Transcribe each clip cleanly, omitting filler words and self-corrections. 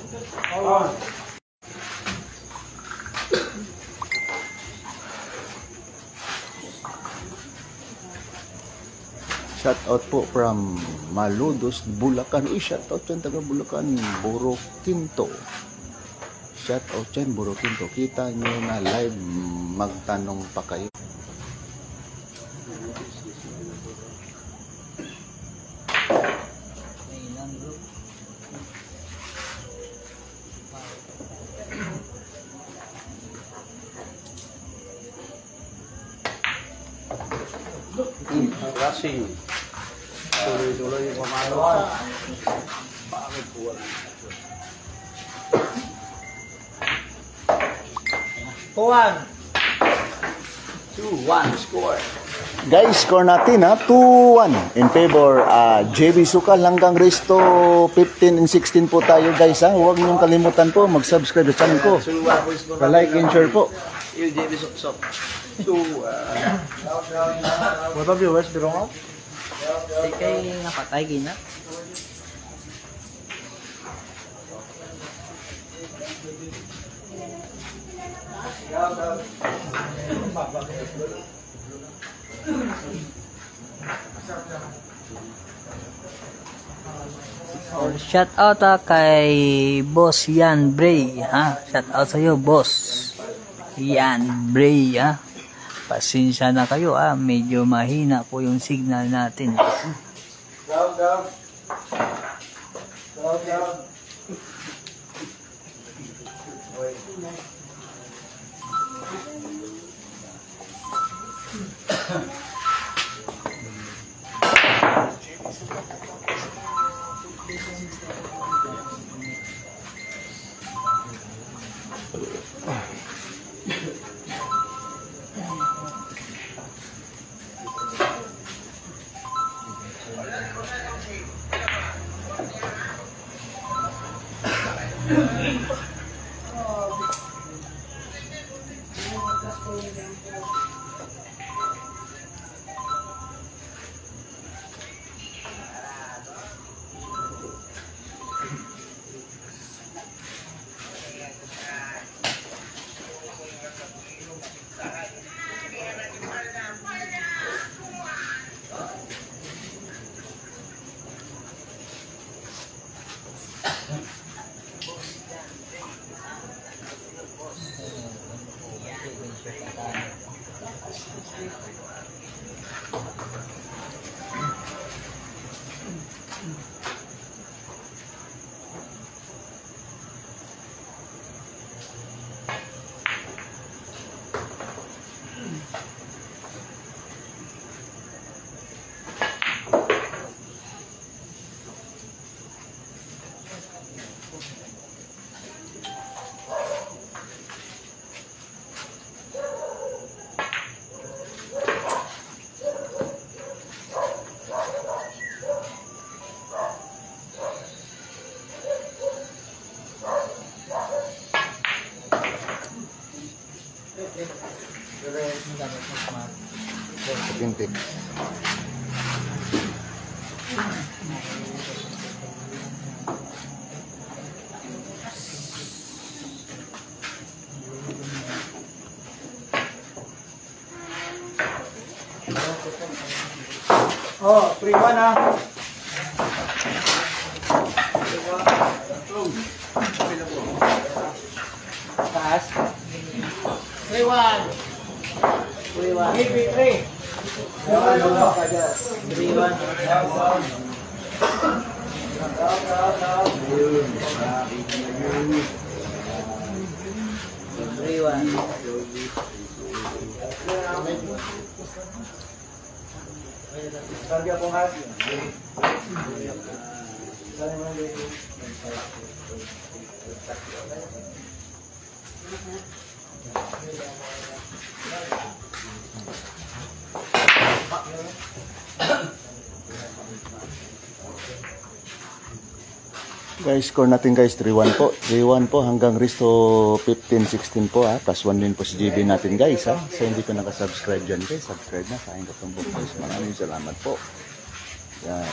Shout out po from Maludos, Bulacan. Shout out yan taga Bulacan, Burok Tinto. Shout out yan, Burok Tinto. Kita nyo na live, magtanong pa kayo. Racing. Tuloy-tuloy yung pamalo. Bakit po wala? 2-1 score. Guys, score natin ha, 2-1 in favor JB Sukal hanggang Risto 15 and 16 po tayo guys ha. Huwag niyong kalimutan po mag-subscribe sa channel ko. Pa-like and share po. JB Suksok. What of viewers, birong out? Kay napatay gina. Shout out kay Boss Yan Bray ha. Shout out sa iyo Boss Yan Bray ha. Pasensya na kayo medyo mahina po yung signal natin. Down. Pintik. Oh, 3-1 ha. Taas. 3-1. 3-1. Give it 3. Guys, score natin guys 3-1 po. 3-1 po hanggang Risto 15-16 po ha. Plus 1 din po si GB natin guys ha. So hindi ko nakasubscribe dyan guys. Subscribe na sa aking katumbok guys. Maraming salamat po. Yan.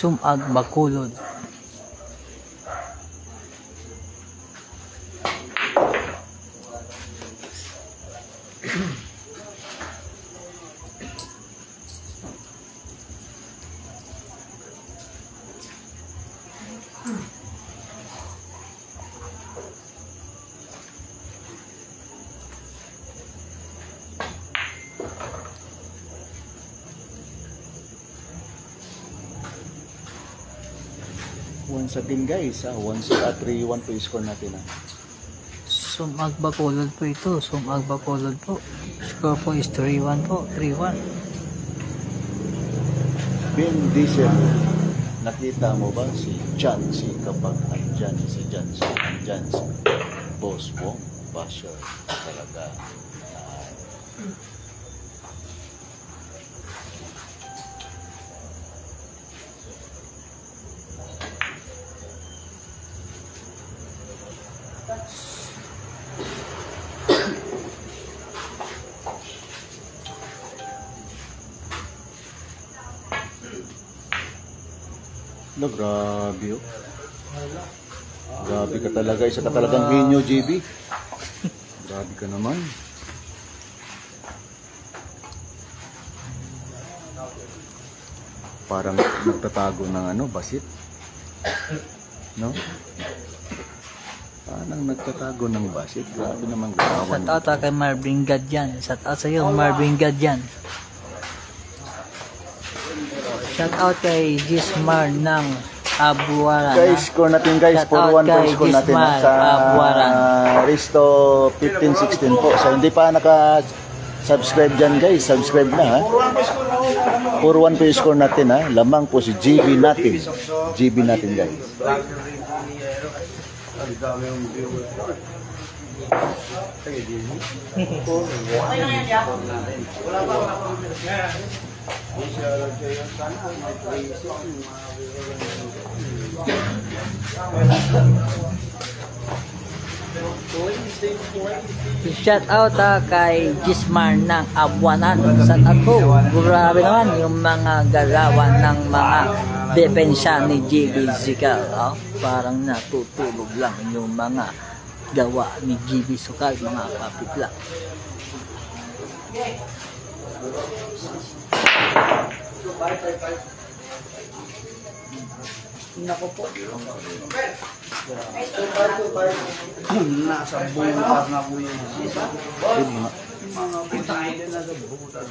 Sumag Bacolod. Once again guys, once 3-1 po yung score natin. Sumag Bacolod po ito. Sumag Bacolod po. Score po is 3-1 po. 3-1. Vin Diesel, nakita mo ba si Jancy kapag andyan si Jancy? Andyan si Boss Wong Basher talaga. No, grabe oh. Grabe ka talaga. Isa ka talagang henyo, JB. Grabe ka naman. Parang nagtatago ng ano, basit. No? Parang nagtatago ng basit. Grabe naman gawin. Shout out kay Marvin Gadyan. Shout out sa iyo, Marvin Gadyan. Shout out kay Gismar ng Abuaran. Guys, score natin guys. 4-1 po score natin sa Risto 15-16 po. So hindi pa naka-subscribe dyan guys. Subscribe na ha. 4-1 po yung score natin ha. Lamang po si GB natin. GB natin guys. Shout out kay Gismar ng Abuanan. Shout out po. Grabe naman yung mga galawan ng mga depensya ni GB Zikal. Parang natutulog lang yung mga gawa ni GB Zikal, mga kapitla. Nako po. Nasa butas na po yun. Mga pitahin din nasa butas.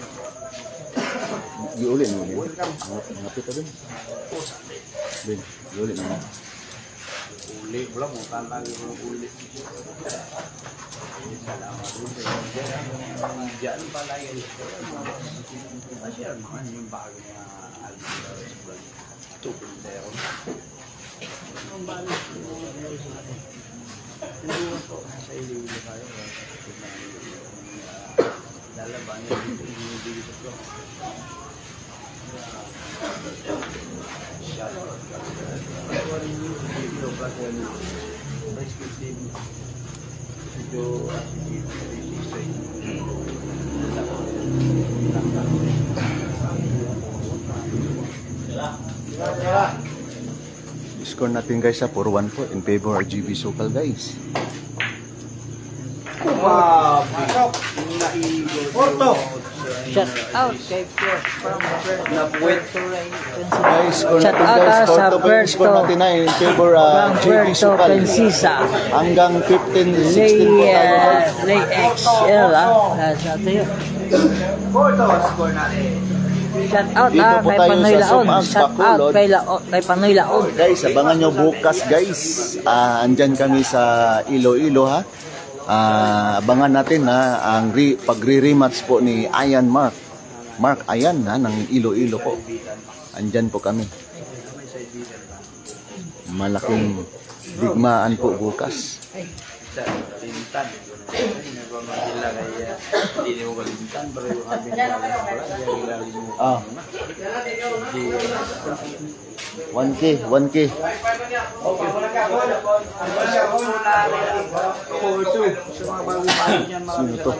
Giuli na yun. Ngapit ka din. Din, giuli na. Uli, wala mo tantang yung uli. Diyan pala yun. Masyar naman yung bago na albularyo. Tupin tayo. Ang balik mo hindi po sa iliwili kayo. Lalaban yung hindi ko. Score natin guys sa 4-1 po in favor of GB Zikal guys. Porto. Shout out kay Pierce from Puerto Rico. Guys, score Shout natin out guys. sa 4-2 po yung score Puerto. natin na in favor From GB Puerto Zikal. Princesa. Hanggang 15-16 po tayo guys. Lay XL Shout out yun. Porto, score natin. Shout out Dito po kay tayo Panoy sa Laon. Sumag, Shout out Bacolod. kay Panoy Laon. Guys, abangan nyo bukas guys. Andyan kami sa Iloilo ha. Abangan natin ha ang pagre-rematch po ni Ian Mark Ayan ha ng Iloilo po. Andyan po kami. Malaking digmaan po bukas. Lintan. Nagpamagila kaya hindi mo kalintan pero yung aming Ah. 1K. Sino to?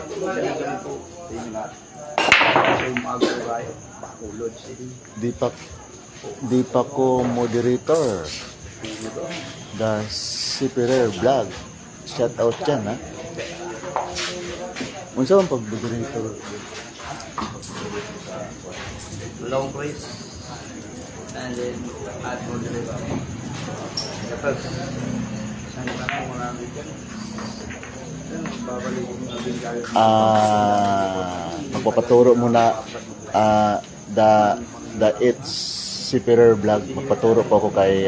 Dipak. Di pa ko moderator. The Sipirer Vlog. Shout out dyan, ha? Unsa man pag-moderator? Low price. And then, add more deliver. Tapos, saan na ako marami dyan? Babalik mo na din kayo. Magpapaturo muna the It's Sipirer Vlog. Magpaturo po ako kay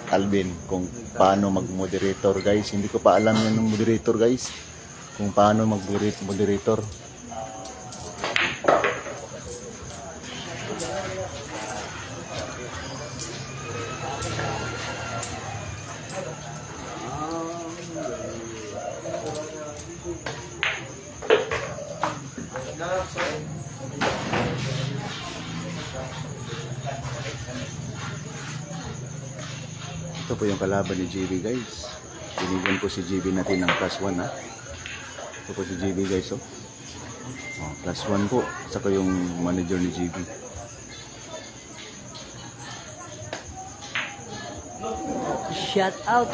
Alvin kung paano mag-moderator, guys. Hindi ko pa alam yan ng moderator, guys. Kung paano mag-moderator. Ito po yung kalaban ni JB, guys. Binigyan ko si JB natin ng +1, ha. Ito po si JB, guys, oh. +1 po. Saka yung manager ni JB. Shout out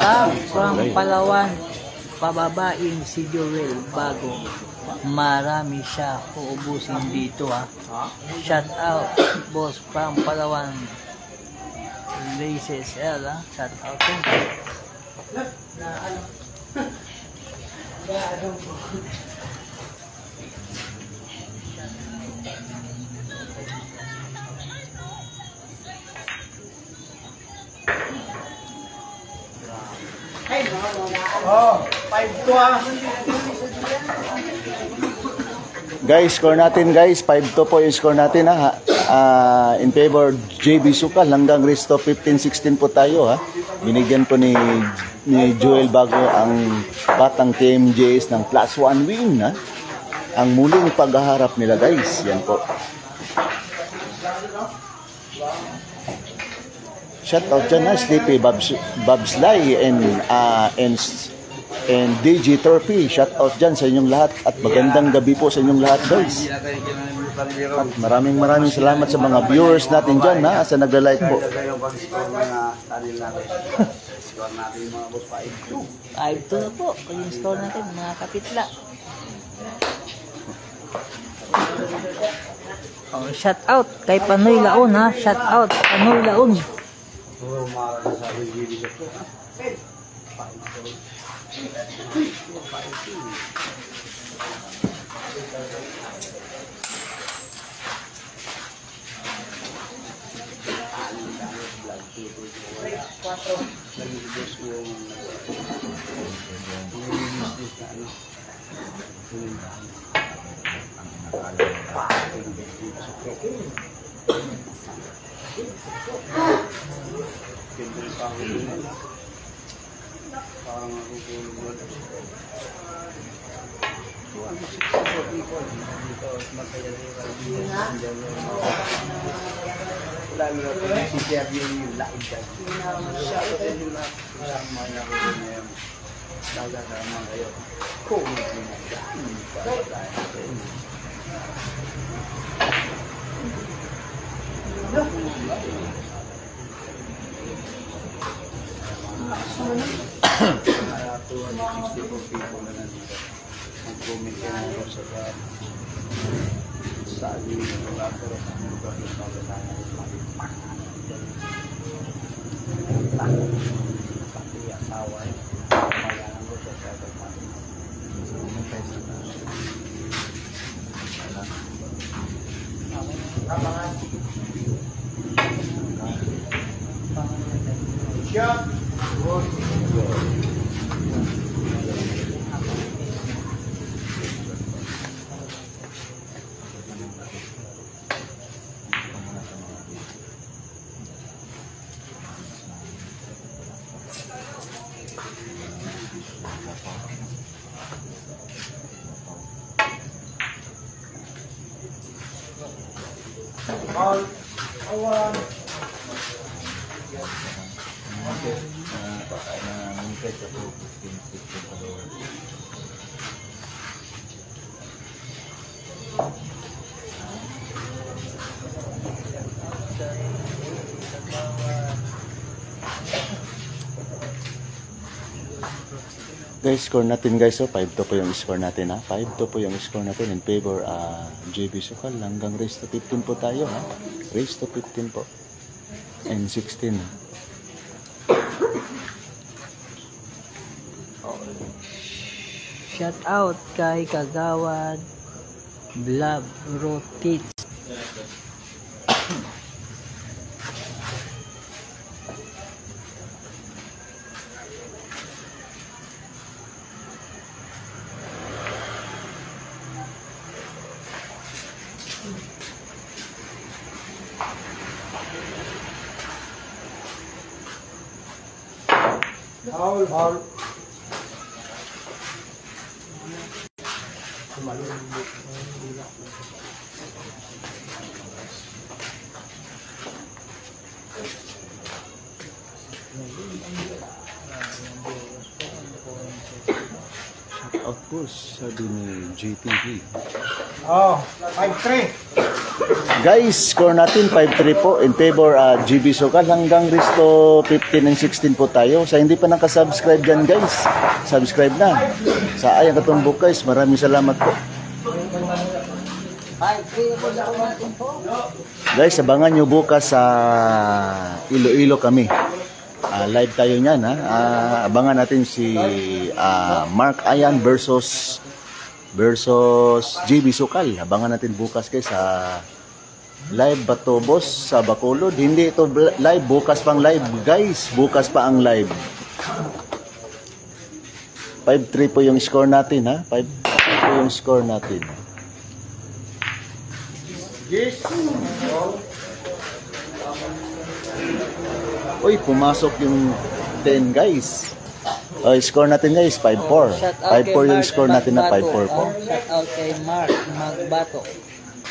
from Palawan. Pababain si Joel bago. Marami siya uubusin dito, ha. Shout out boss from Palawan. Laces L, ha. Shout out po. Oh, 5-2 Guys, score natin, guys. 5-2 po yung score natin, ha. In favor JB Sukal. Hanggang resto 15-16 po tayo, ha. Binigyan po ni Joel bago ang batang TMJs ng +1 win, ha. Ang muling paghaharap nila, guys. Yan po. Shout out dyan, ha. Sleepy Babs Lai and DJ Torpy. Shout out dyan sa inyong lahat at magandang gabi po sa inyong lahat, guys. At maraming salamat sa mga viewers natin dyan, ha, sa nagla-like po. Score natin yung mga boss 5-2. 5-2 na po. Yung score natin, mga kapitla. Oh, shout out kay Panoy Laon, ha. Shout out Panoy Laon. Oo, marami sa akin video ko. Lalo na po si Jeff yung live dyan. Shoutout din yung lahat sa mga nakunin na yung nagkakaman kayo. Comment nyo na dyan. Para tayo. Kaya 264 people na nandito. Mag-comment ka na sa sabi ng lahat pero sa mga bagay na pati asawa magalang ko sa Guys, score natin guys. So, 5-2 po yung score natin ha. 5-2 po yung score natin in favor JB Sukal. Hanggang race to 15 po tayo ha. Race to 15 po. And 16 ha. Shout out kay Kagawad Blab Rotit. Foul. Shout out po sabi ni GTV. Oh, 5-3. Guys, score natin 5-3 po in favor GB Sukal. Hanggang resto 15 and 16 po tayo. Sa hindi pa nakasubscribe dyan guys, subscribe na. Sa ayang katumbok guys, maraming salamat po. Guys, abangan nyo bukas sa Iloilo kami. Live tayo niyan ha. Abangan natin si Mark Ayan versus GB Sukal. Abangan natin bukas guys sa live Batobos sa Bacolod. Hindi ito live, bukas pang live guys. Bukas pa ang live. 5-3 po yung score natin ha. 5-3 po yung score natin. Yes. Uy, pumasok yung 10 guys. Score natin guys, 5-4. 5-4 yung score natin na 5-4 po. Shout out kay Mark Magbato.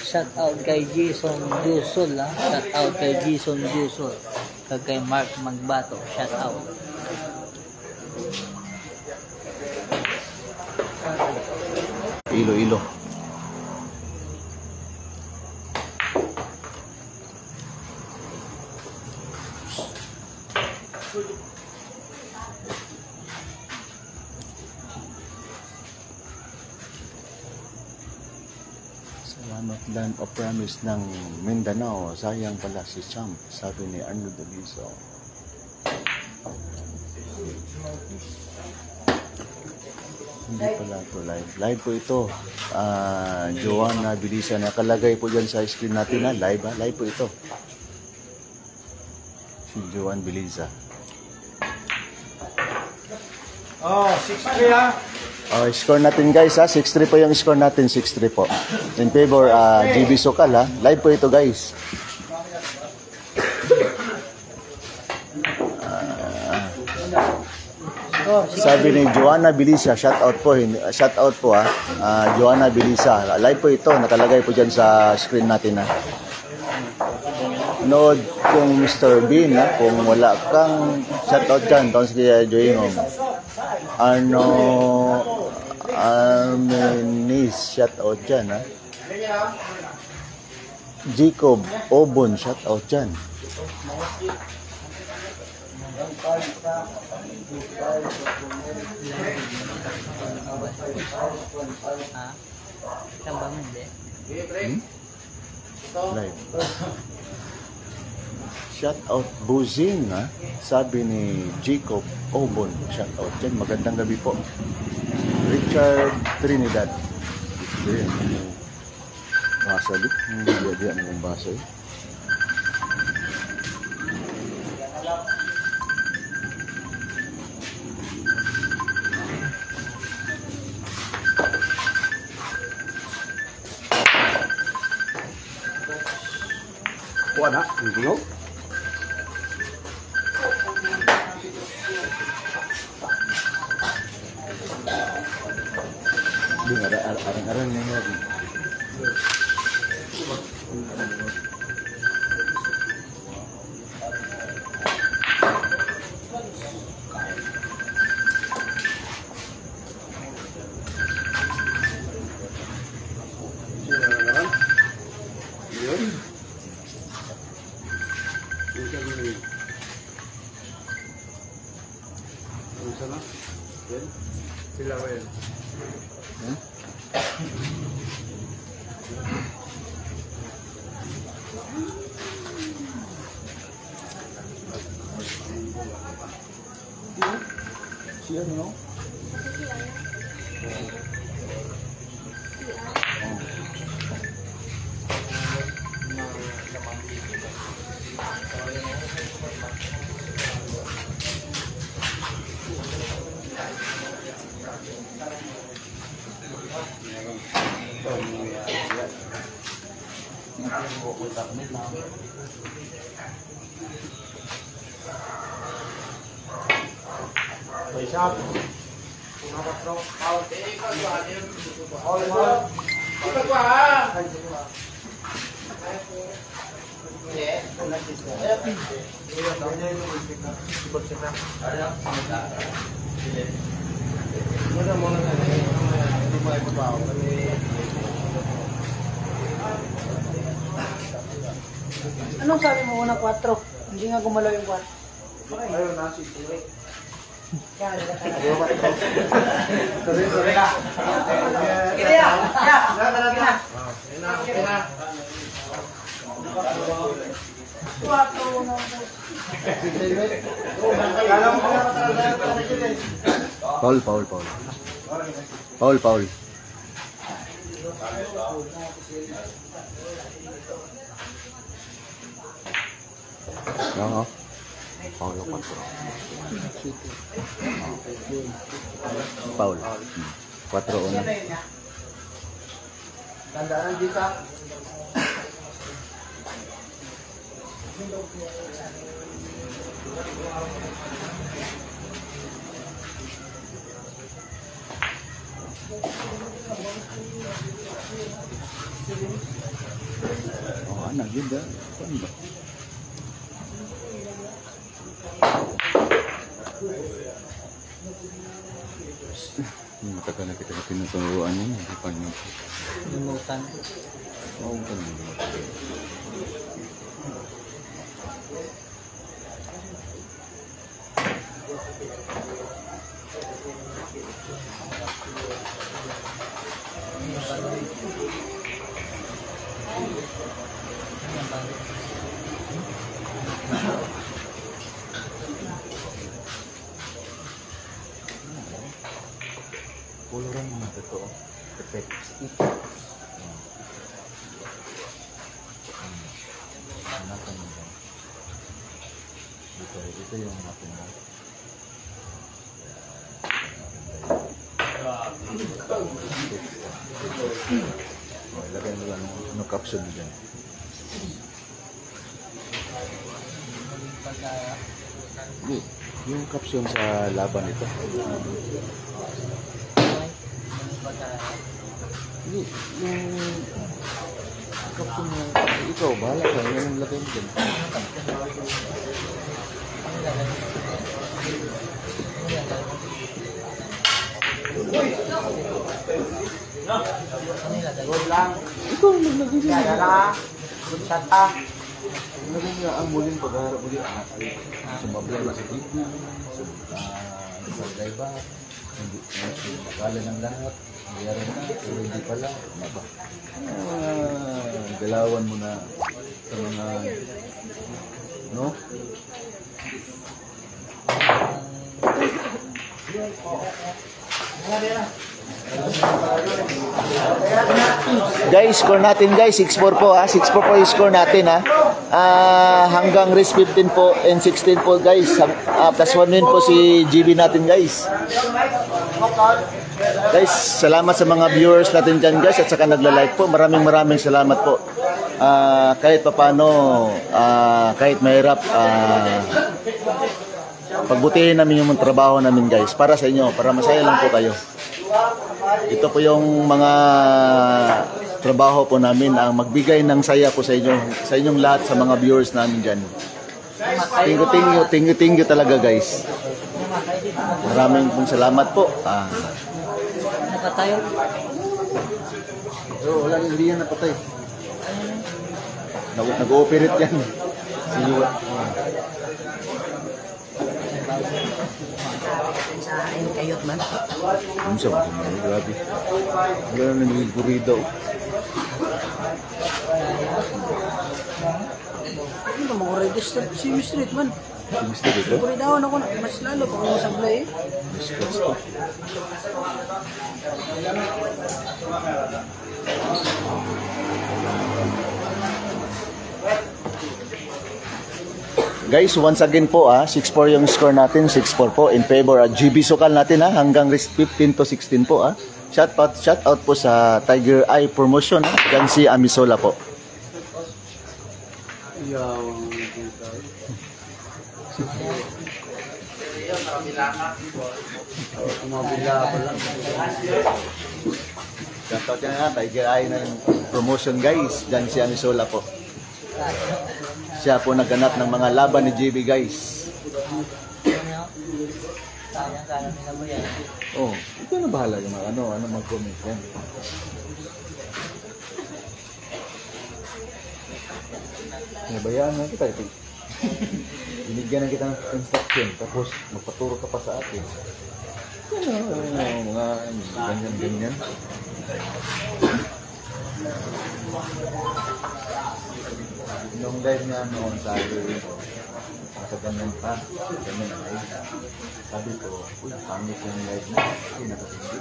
Shout out kay Jason Dusol. Shout out kay Jason Dusol. Kay Mark Magbato. Shout out. Iloilo. Salamat Land of Promise ng Mindanao. Sayang pala si Champ, sabi ni Arnold Doliso. Hindi pala ito live. Live po ito. Joanna Bilisa. Nakalagay po dyan sa screen natin na live ha. Live po ito. Si Joanna Bilisa. Oh, 6-3 ha. Score natin guys ha. 6-3 po yung score natin. 6-3 po. In favor GB Sukal ha. Live po ito guys. Sabi ni Joanna Bilisa, shout out po ha. Joanna Bilisa. Live po ito. Nakalagay po dyan sa screen natin ha. Nood kung Mr. Bean ha. Kung wala kang shout out dyan. Tawag si Joingong. Armenis, shout out dyan ha. Jacob Obon, shout out dyan. Live. Shout out Buzing ha. Sabi ni Jacob Obon, shout out dyan. Magandang gabi po. Richard Trinidad. Ayan. Basa di. Hindi ang basa eh. Kuha na, hindi ko. Di arang-arang na nga. Ano sana? Sila ko yun. Hmm? Si ano, no? May shop. Anong sabi mo una 4? Hindi nga gumalaw yung 4. Ayun, nasi. Paul. Oo. Paulo 4. Paul. 4 una. Tandaan dito. Oh, anak yun ba? Ano ba? Matagal na kita na tinuturuan yun. Hindi pa nyo. Limutan. Oo, kanina. Puluran mga totoo. Perfect. Hanapan mo ba? Ito yung hanapin mo. Ilagay mo lang ano caption mo dyan. Hindi. Yung caption sa laban ito. Hindi. Yung caption mo. Ikaw, bahala ka. Yung lagay mo dyan. Good lang. Ikaw, naglagay dyan. Kaya lang. Good shot ah. Naglagay nga ang muling pag-harap mo dyan. Sumablay na sa TV. Sa drive hindi nakala ng lahat. Mayroon na. Pero hindi pala. Ano ba? Galawan mo na sa mga no? Guys, score natin guys, 6-4 po ha. 6-4 po yung score natin ha. Hanggang race 15 po and 16 po guys. Plus 1 win po si GB natin guys. Guys, salamat sa mga viewers natin dyan guys at saka nagla-like po. Maraming salamat po. Kahit papano, kahit mahirap, pagbutihin namin yung trabaho namin guys. Para sa inyo, para masaya lang po kayo. Ito po yung mga trabaho po namin ang magbigay ng saya po sa inyong lahat sa mga viewers namin dyan. Thank you talaga guys. Maraming pong salamat po. Nakatayo. Wala hindi yan napatay. Nag-ooperate yan. Sa akin Ayot man. Ano sa mga grabe. Gano'n na nagiguri daw. Ano ba mga registered si Street man? Gusto dito? Kuri daw ako na mas lalo pag ako sablay eh. Discuss to. Guys, once again po 6-4 yung score natin, 6-4 po in favor GB Sukal natin hanggang 15 to 16 po Shout out po sa Tiger Eye Promotion Diyan si Amisola po. Shout out yan Tiger Eye na yung promotion guys, Diyan si Amisola po. Siya po nagganap ng mga laban ni JB guys. Oh, ito na bahala yung mga ano mag-comment yan. Nabayaan na kita ito. Binigyan na kita ng instruction tapos magpaturo ka pa sa atin. Mga ganyan. Nung live nga noon sabi ko, ganyan pa, ganyan na live. Sabi ko, pangit yung live na, hindi nakatindi.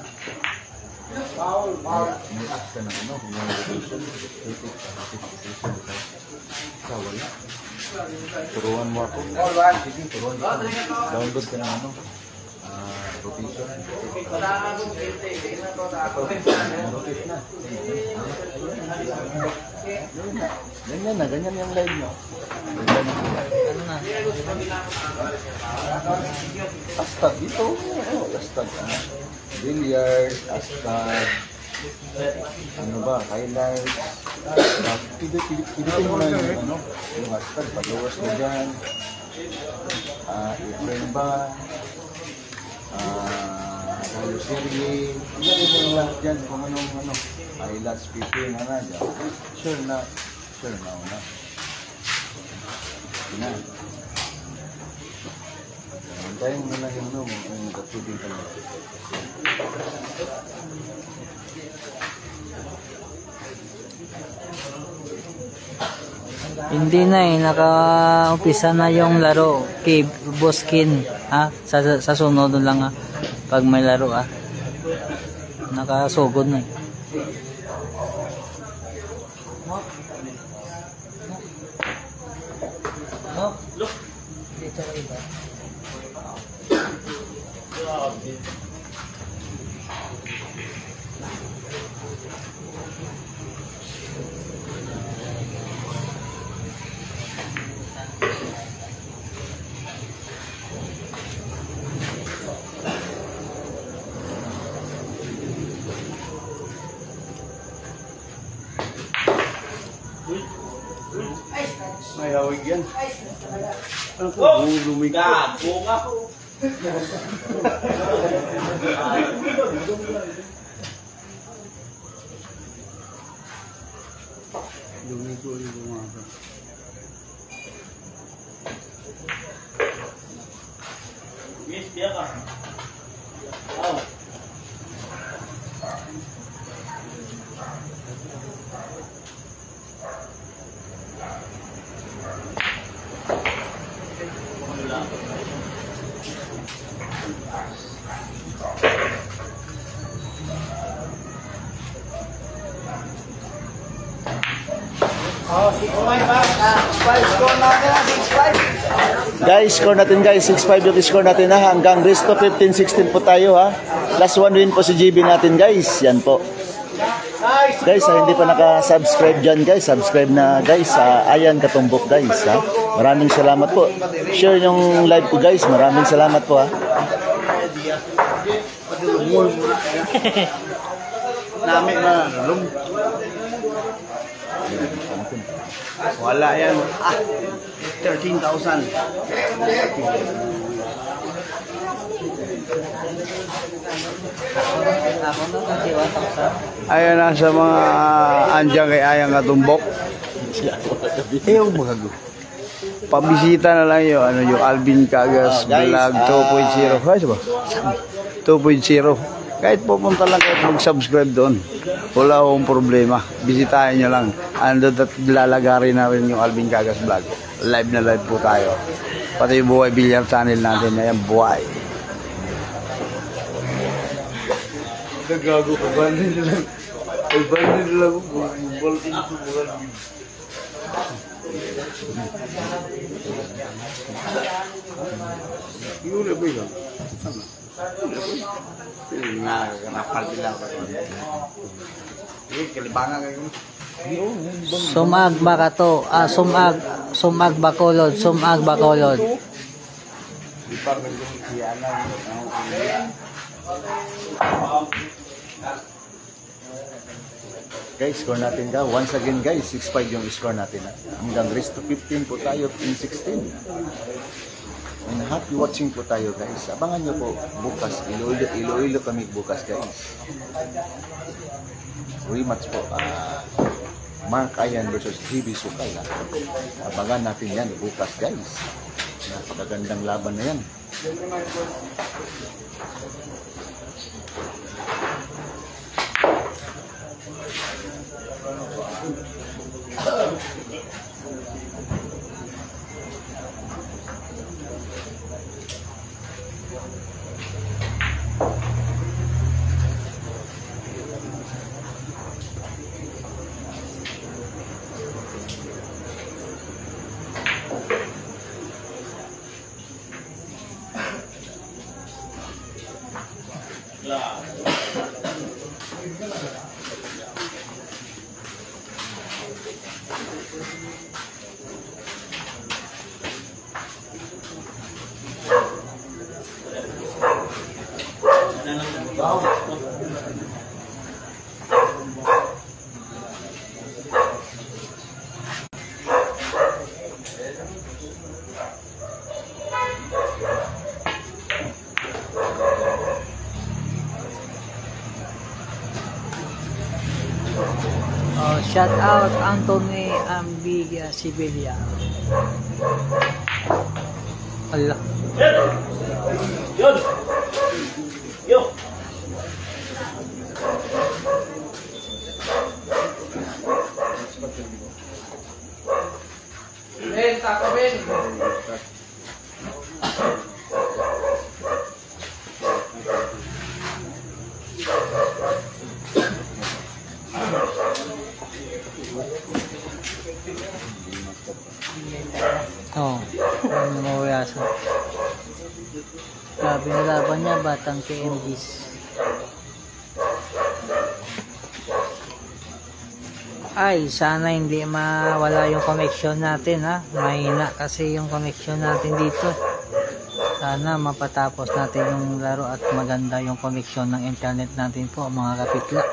May ask ka ng yung revision, wala. Turuan mo ako. Sige, turuan mo ako. Download ka ng rotation. Rotate na. Ganyan yung live mo. Astag dito. Astag. Billiard, astag. Ano ba? Highlights. Piditin mo na yung astag. Pag-lowers mo dyan. I-frame ba? Tayo serye. Ilagay mo yung lahat dyan kung anong highlights, piping, dyan. Sure na. Na. Antayin mo na yung kung nagpapudin ka na. Hindi na naka-umpisa na yung laro kay Boskin, sa sunod lang pag may laro nakasugod na May hawig yan. Ano po? Lumig ko. Bunga ko. Lumig ko yung bunga ko. Yes, biya ka. Guys, score natin guys, 6-5 yung score natin hanggang resto 15-16 po tayo Last one win po si GB natin guys. Yan po. Guys, hindi pa naka-subscribe dyan guys, subscribe na guys. Ayan Katumbok guys Maraming salamat po. Share yung live ko guys. Maraming salamat po Namin na wala yan. 13,000. Ayan na sa mga andyan kay Ayang Katumbok. Yung mga pabisita na lang yung Alvin Cagas Vlog 2.0. Guys ba? 2.0. Kahit pupunta lang kahit mag-subscribe doon. Wala akong problema. Bisitahin nyo lang. Ando at lalagarin na rin yung Alvin Gagas Vlog. Live na live po tayo. Pati yung Buhay Bilyar channel natin. Ayan, buhay. Nagago ka. Bali na lang. Ay, bali na lang. Balting ko. Yun na ba yun? Nakakapal nila ako. Kalibangan kayo. Sumag bakato. Sumag bakolod. Sumag bakolod. Guys, score natin ka. Once again guys, 6-5 yung score natin. Hanggang rest to 15 po tayo in 16. And happy watching po tayo guys. Abangan nyo po bukas. Iloilo kami bukas guys. Rematch po. Mark Ayan versus Hibi Sukal. Abangan natin yan bukas guys. Napakagandang laban na yan. Shout out Anthony Ambiga Sibelia. Allah. Yo. Ben, taco Ben. Oh, ano mawiyasa. Grabe na laban niya, batang KMGs. Ay, sana hindi mawala yung connection natin ha. Mahina kasi yung connection natin dito. Sana mapatapos natin yung laro at maganda yung connection ng internet natin po mga kapitla.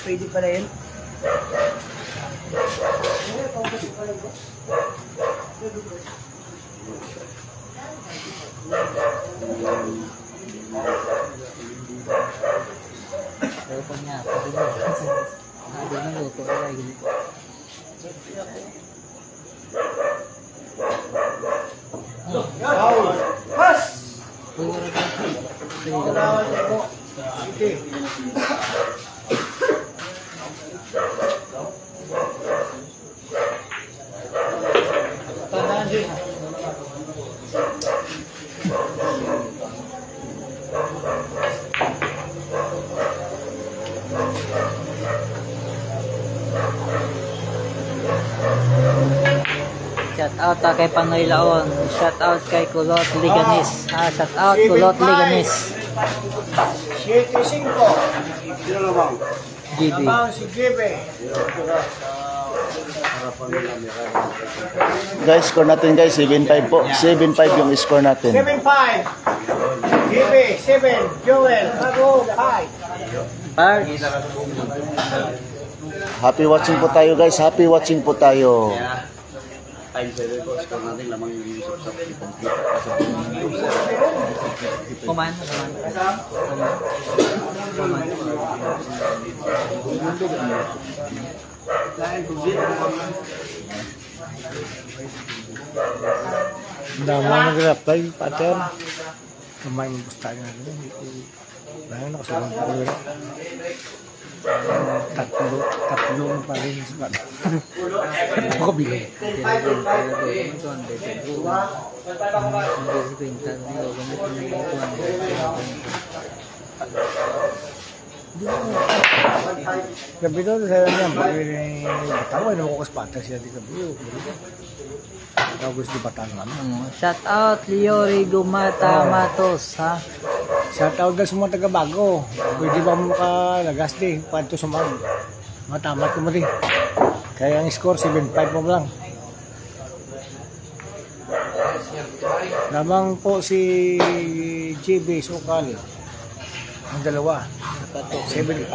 Pwede pala yun. Pero pag niya, pwede na luto ko ay ganito. Pas! Shout out kay Panoy Laon. Shout out kay Kulot Liganis. Shout out Kulot Liganis. 7-5. GB. Abang si GB. Guys, score natin guys, 7-5 po. 7-5 yung score natin. 7-5. GB, 7. Joel, Hago, 5. Parks. Happy watching po tayo guys. Happy watching po tayo. Kaya, time 7 po. Score natin lamang yung sub-sub. Complete. Kumain. Dami na nag-reply, pater. Kamay mo gusto tayo nga. Dahil nakasunod pa rin. Tatlo pa rin sa pala. Tatlo ko bilong. Gabi doon, sa'yo niya. Batawa, ano ko kaspata siya di gabi. Gusto batan naman. Shout out Liori Gumata Matos, ha? Shout out na sa mga taga-bago. Pwede ba mo makalagas di? Panto sumag. Matamat mo di. Kaya ang score 7-5 mo lang. Lamang po si JB Sukali. Ang dalawa. 7-5.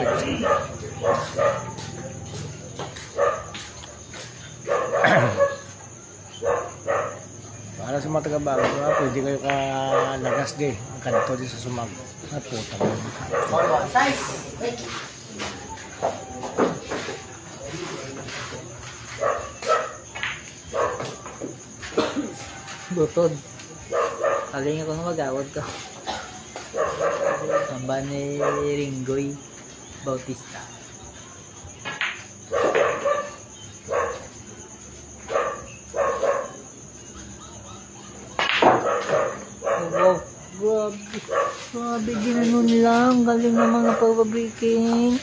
Para sa mga taga-bago, pwede kayo kalagas di. Ang kanto di sa sumag. At puta mo. Butod. Kalinga ko na magawad ko. Samba ni Ringoy Bautista. Wow, grabe. Grabe, ginanon lang. Galing ng mga pagbabriking.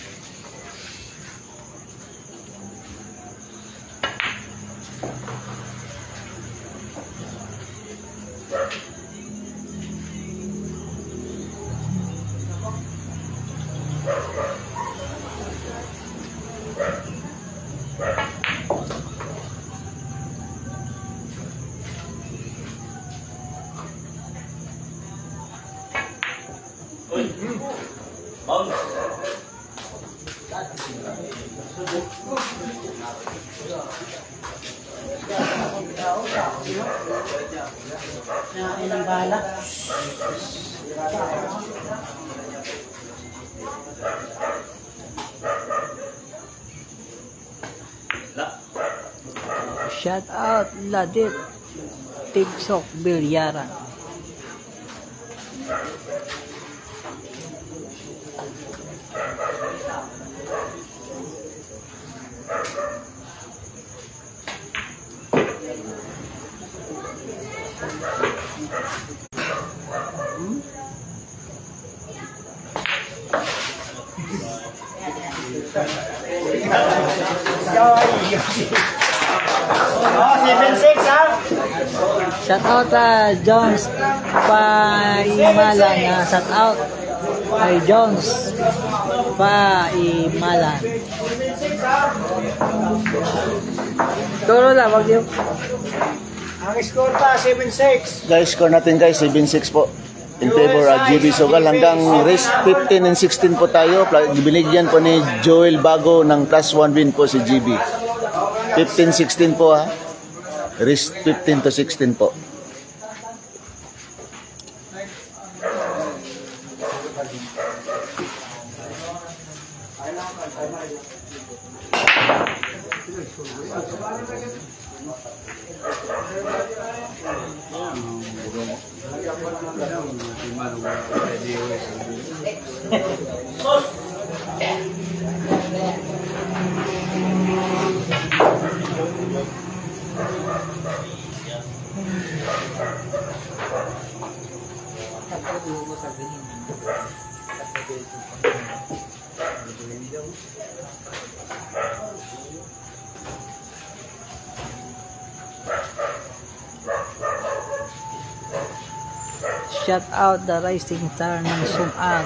Shout out Ladit Tigsok Bilyaran. Oh, 7-6 ha? Shout out Jones Paimalan. Shout out kay Jones Paimalan. Turo lang, wag yung Ang score pa, 7-6. Guys, score natin guys, 7-6 po. In favor of GB Sugal. Hanggang race 15 and 16 po tayo. Binigyan po ni Joel Bago ng plus 1 win po si GB. 15-16 po ha. Race 15 to 16 po. shout out the rising star ng Sumag.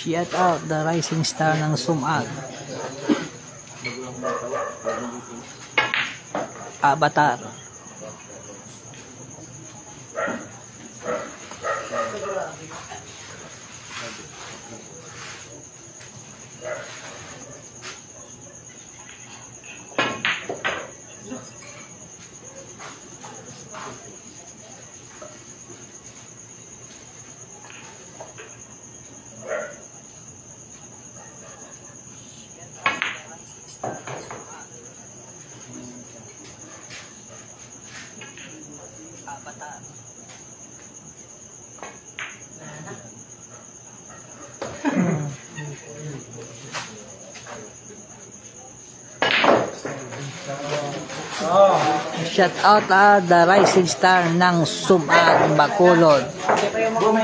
Shout out the rising star ng Sumag. Avatar. Shout out the rising star ng Sumag Bacolod.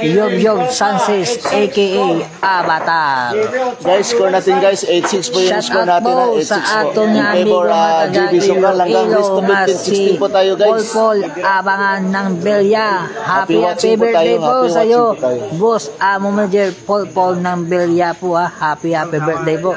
Yob Sanses aka Avatar. Guys, score natin guys. 8-6 po yung Shout score out natin. po 8-6 sa po. ato In nga amigo favor, JB Sukal. Hanggang Ilo list to nga 15-16 po tayo guys. Paul abangan ng Belya. Happy watching po birthday tayo, po happy sa iyo. watching po tayo. Boss Manager Paul ng Belya po ha. Happy birthday po.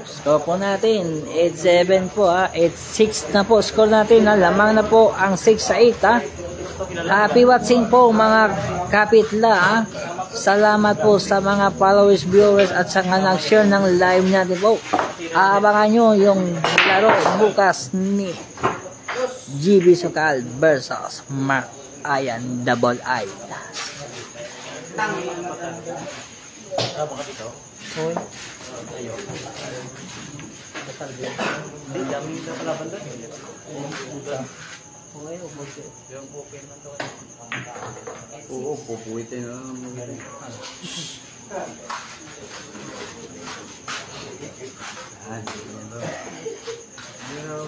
Score po natin 8-7 po ha. 8-6 na po score natin ha. Lamang na po ang 6 sa 8 ha. Happy watching po mga kapitla ha. Salamat po sa mga followers, viewers at sa mga nag-share ng live natin po. Abangan nyo yung laro bukas ni GB Sukal versus Mark Ayan Double I. Oo, pupuwitin na lang mo.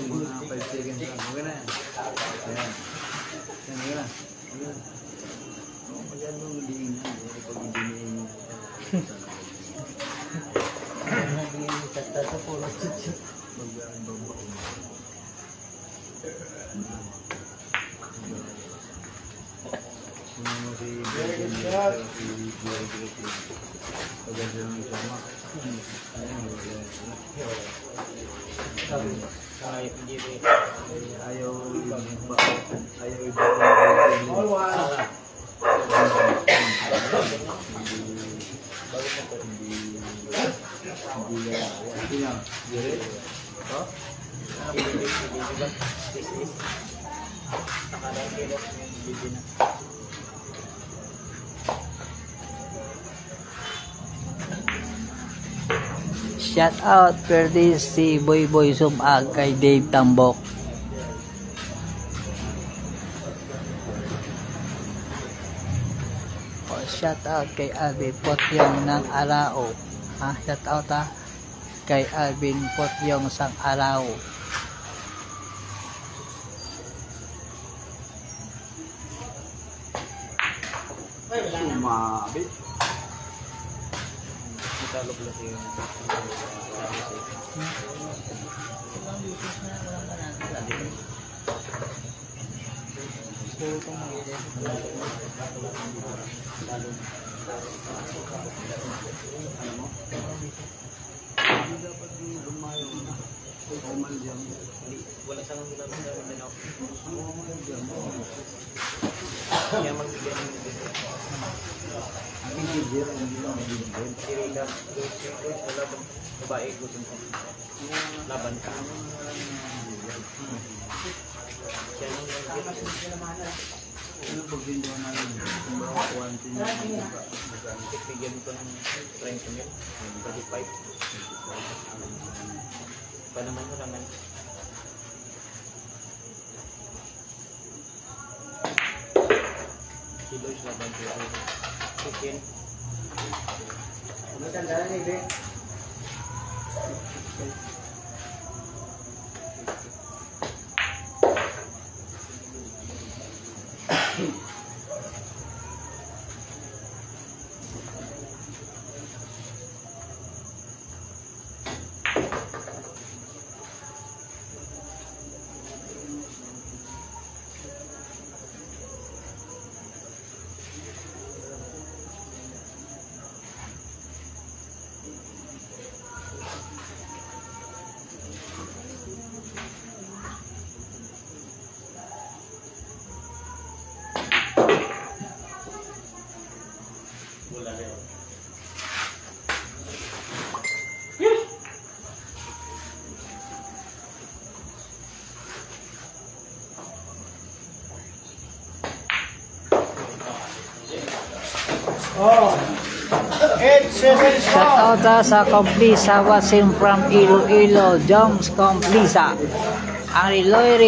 Mga 5 seconds lang. Okay na yan. Ayan. Ayan na. Magandang diin yan. Pag diin mo. Shout out pwede si Boy Sumag kay Dave Tambok. Shout out kay Alvin Potyong ng Arao. Shout out kay Alvin Potyong sang Arao. Sumabit. Oh. 8-7 Shout out sa Complisa watching from Iloilo, Joms Complisa. Ang Riloy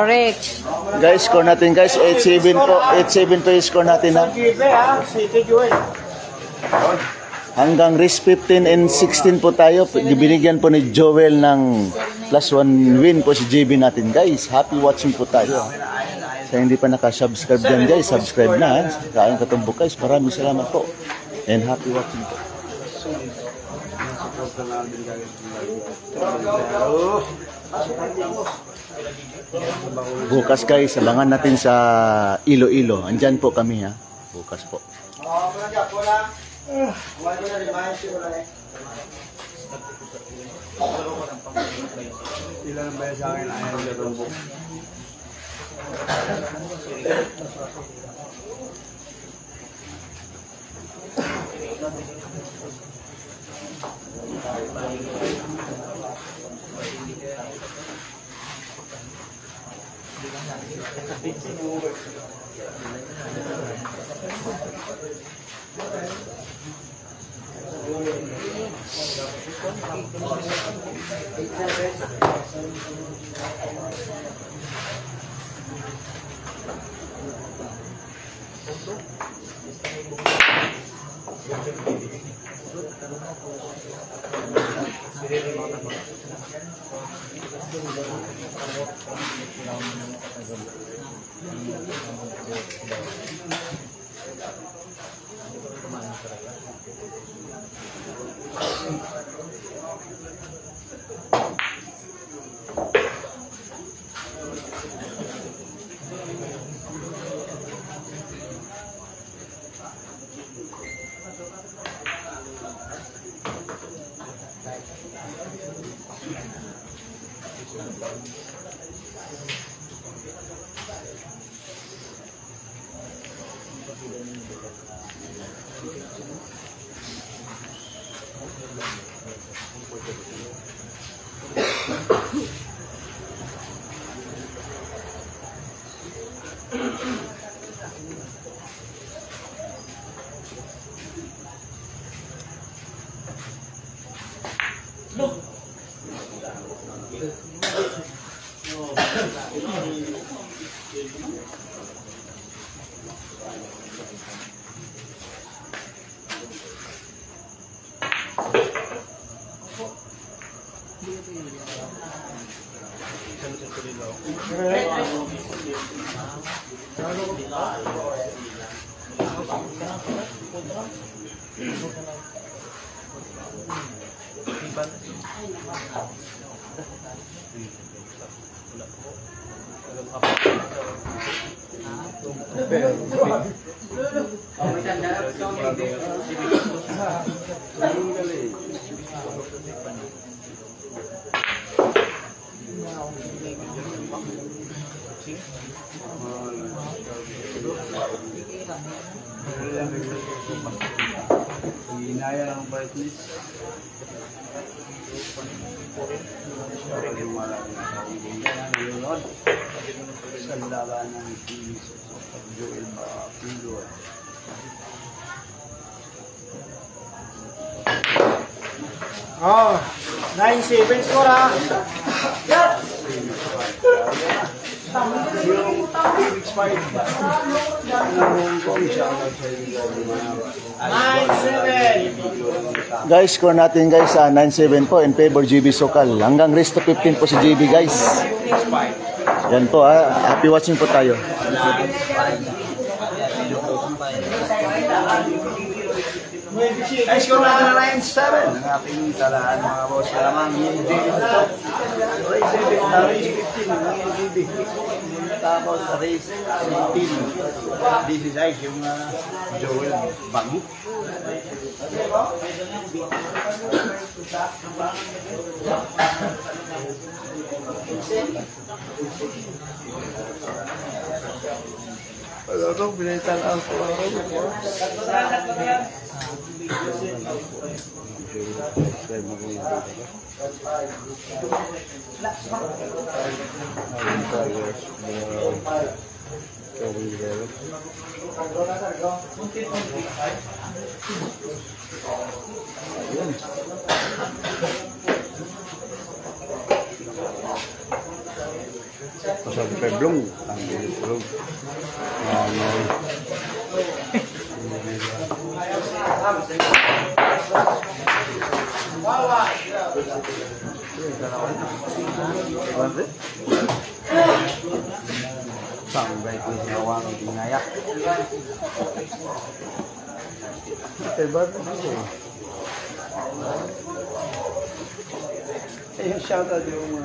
Rex. Guys, score natin guys. 8-7 po. 8-7 po yung score natin ha. Gibe ha, City Jewel. Hanggang race 15 and 16 po tayo. Binigyan po ni Joel ng +1 win po si JB natin guys. Happy watching po tayo. Sa hindi pa nakasubscribe dyan guys, subscribe na ha. Kain katumbok guys. Maraming salamat po. And happy watching po. Bukas guys, abangan natin sa Iloilo. Andyan po kami ha. Bukas po. Ilan ba sa akin ayaw na tumbok? Hinaya lang ang brightness. Sa laban ng Joel Pingo. Oh, 9-7 score ha. Guys, score natin guys 9-7 po in favor GB Sokal. Hanggang race to 15 po si GB guys. Yan po ha. Happy watching po tayo. Ay, score natin na 9-7 ang ating talaan mga boss. Lamang yung race 15 ang LGB. Tapos race 18. This is ice yung Joel Bagi. Ano itong pinalitan ang Carrilero. Ayun. Pasal peblong, ambil peblong. Sampai ke Jawa di Nayak. Hebat itu. Yung shoutout yung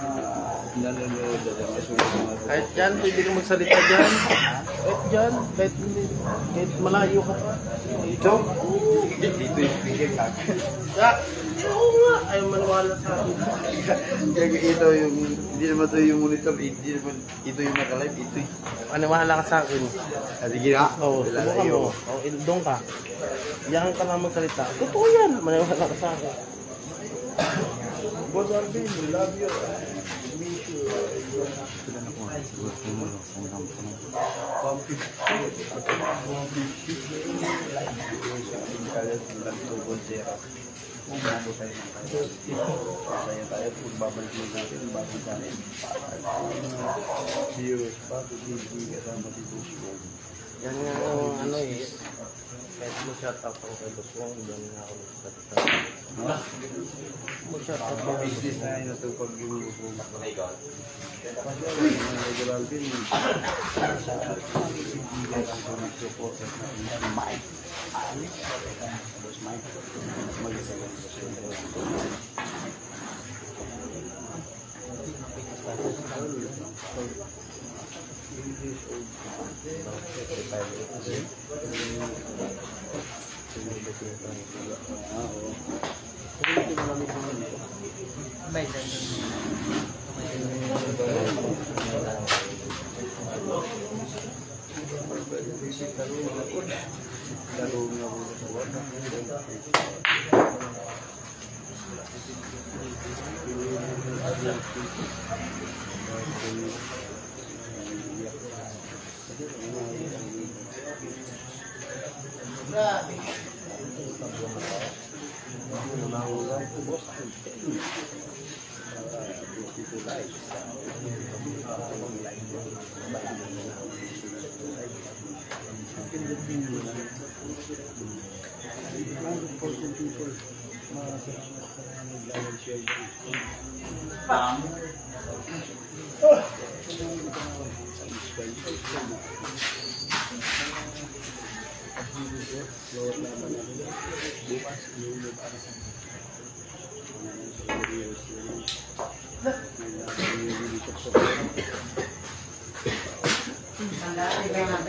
nanonood na masusunod. Kahit dyan, pwede ka magsalita dyan. Kahit dyan, kahit malayo ka pa. Dito? Dito yung speaker ka. Oo nga, ayaw maniwala sa akin. Kaya ito yung, hindi naman ito yung monitor, hindi naman ito yung naka-live, ito yung. Maniwala ka sa akin. Sige na. Oo, subukan mo. Oo, doon ka. Diyan ka lang magsalita. Totoo yan, maniwala ka sa akin. Boss Alvin, we love you. Saya tayo kung babalik natin bago tayo. Viewers, bago hindi kasama si Buswong. Yan nga ang ano eh. Kahit mo shout out ang kay Boss Wong, doon nga ako nag-shout out. Mo shout out ang Business na yun ito pag yung Buswong. Kasi regular din. Sa kaibigan ko nag-support at Mike. Boss Mike. Mag-isa lang.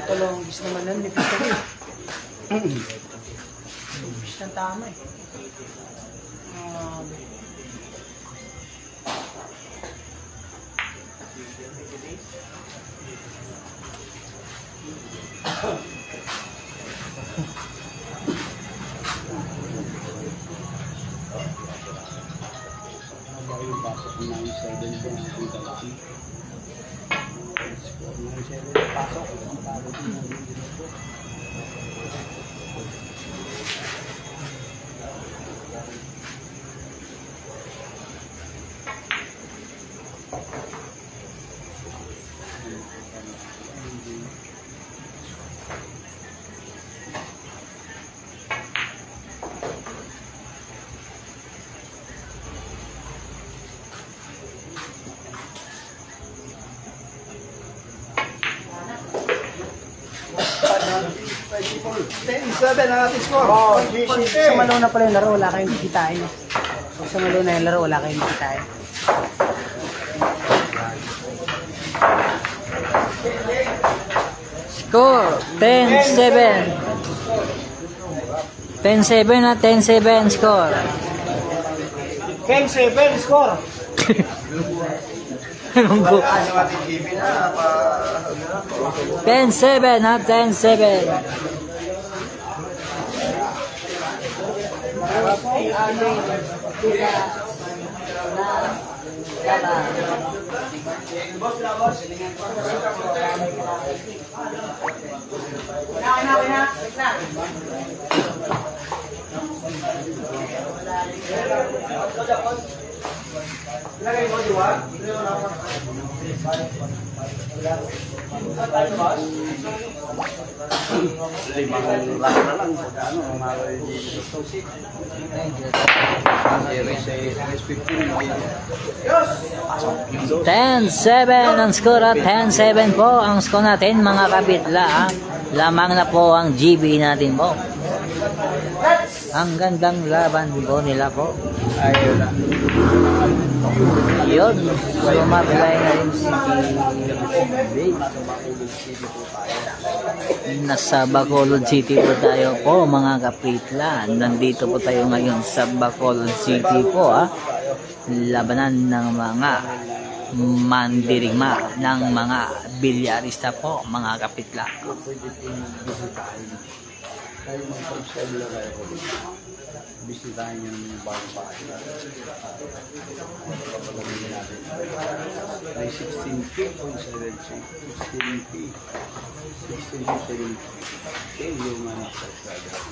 Ito long bis naman nun, nipis ka rin. Bis ng tama eh. Seven ang ating score. Sa malo na pala yung laro, wala kayong kikitain. Pag sa malo na yung laro, wala kayong kikitain. Score 10-7. 10-7 na 10-7 score. 10-7 score. Anong go? Ano ating TV na 10-7 ha, 10-7. Ay, ano, Limang lang na lang. Ano, mga G15. 10-7 ang score at 10-7 po ang score natin mga kabitla. Lamang na po ang GB natin po. Ang gandang laban po nila po. Ayun na. Yun, sumablay na rin si GB. Nasa Bacolod City po tayo po mga kapitla. Nandito po tayo ngayon sa Bacolod City po labanan ng mga mandirigma ng mga bilyarista po mga kapitla. Bisitahin yung bagong bahay. Ay 16K o 16K. 16K yung mga subscriber.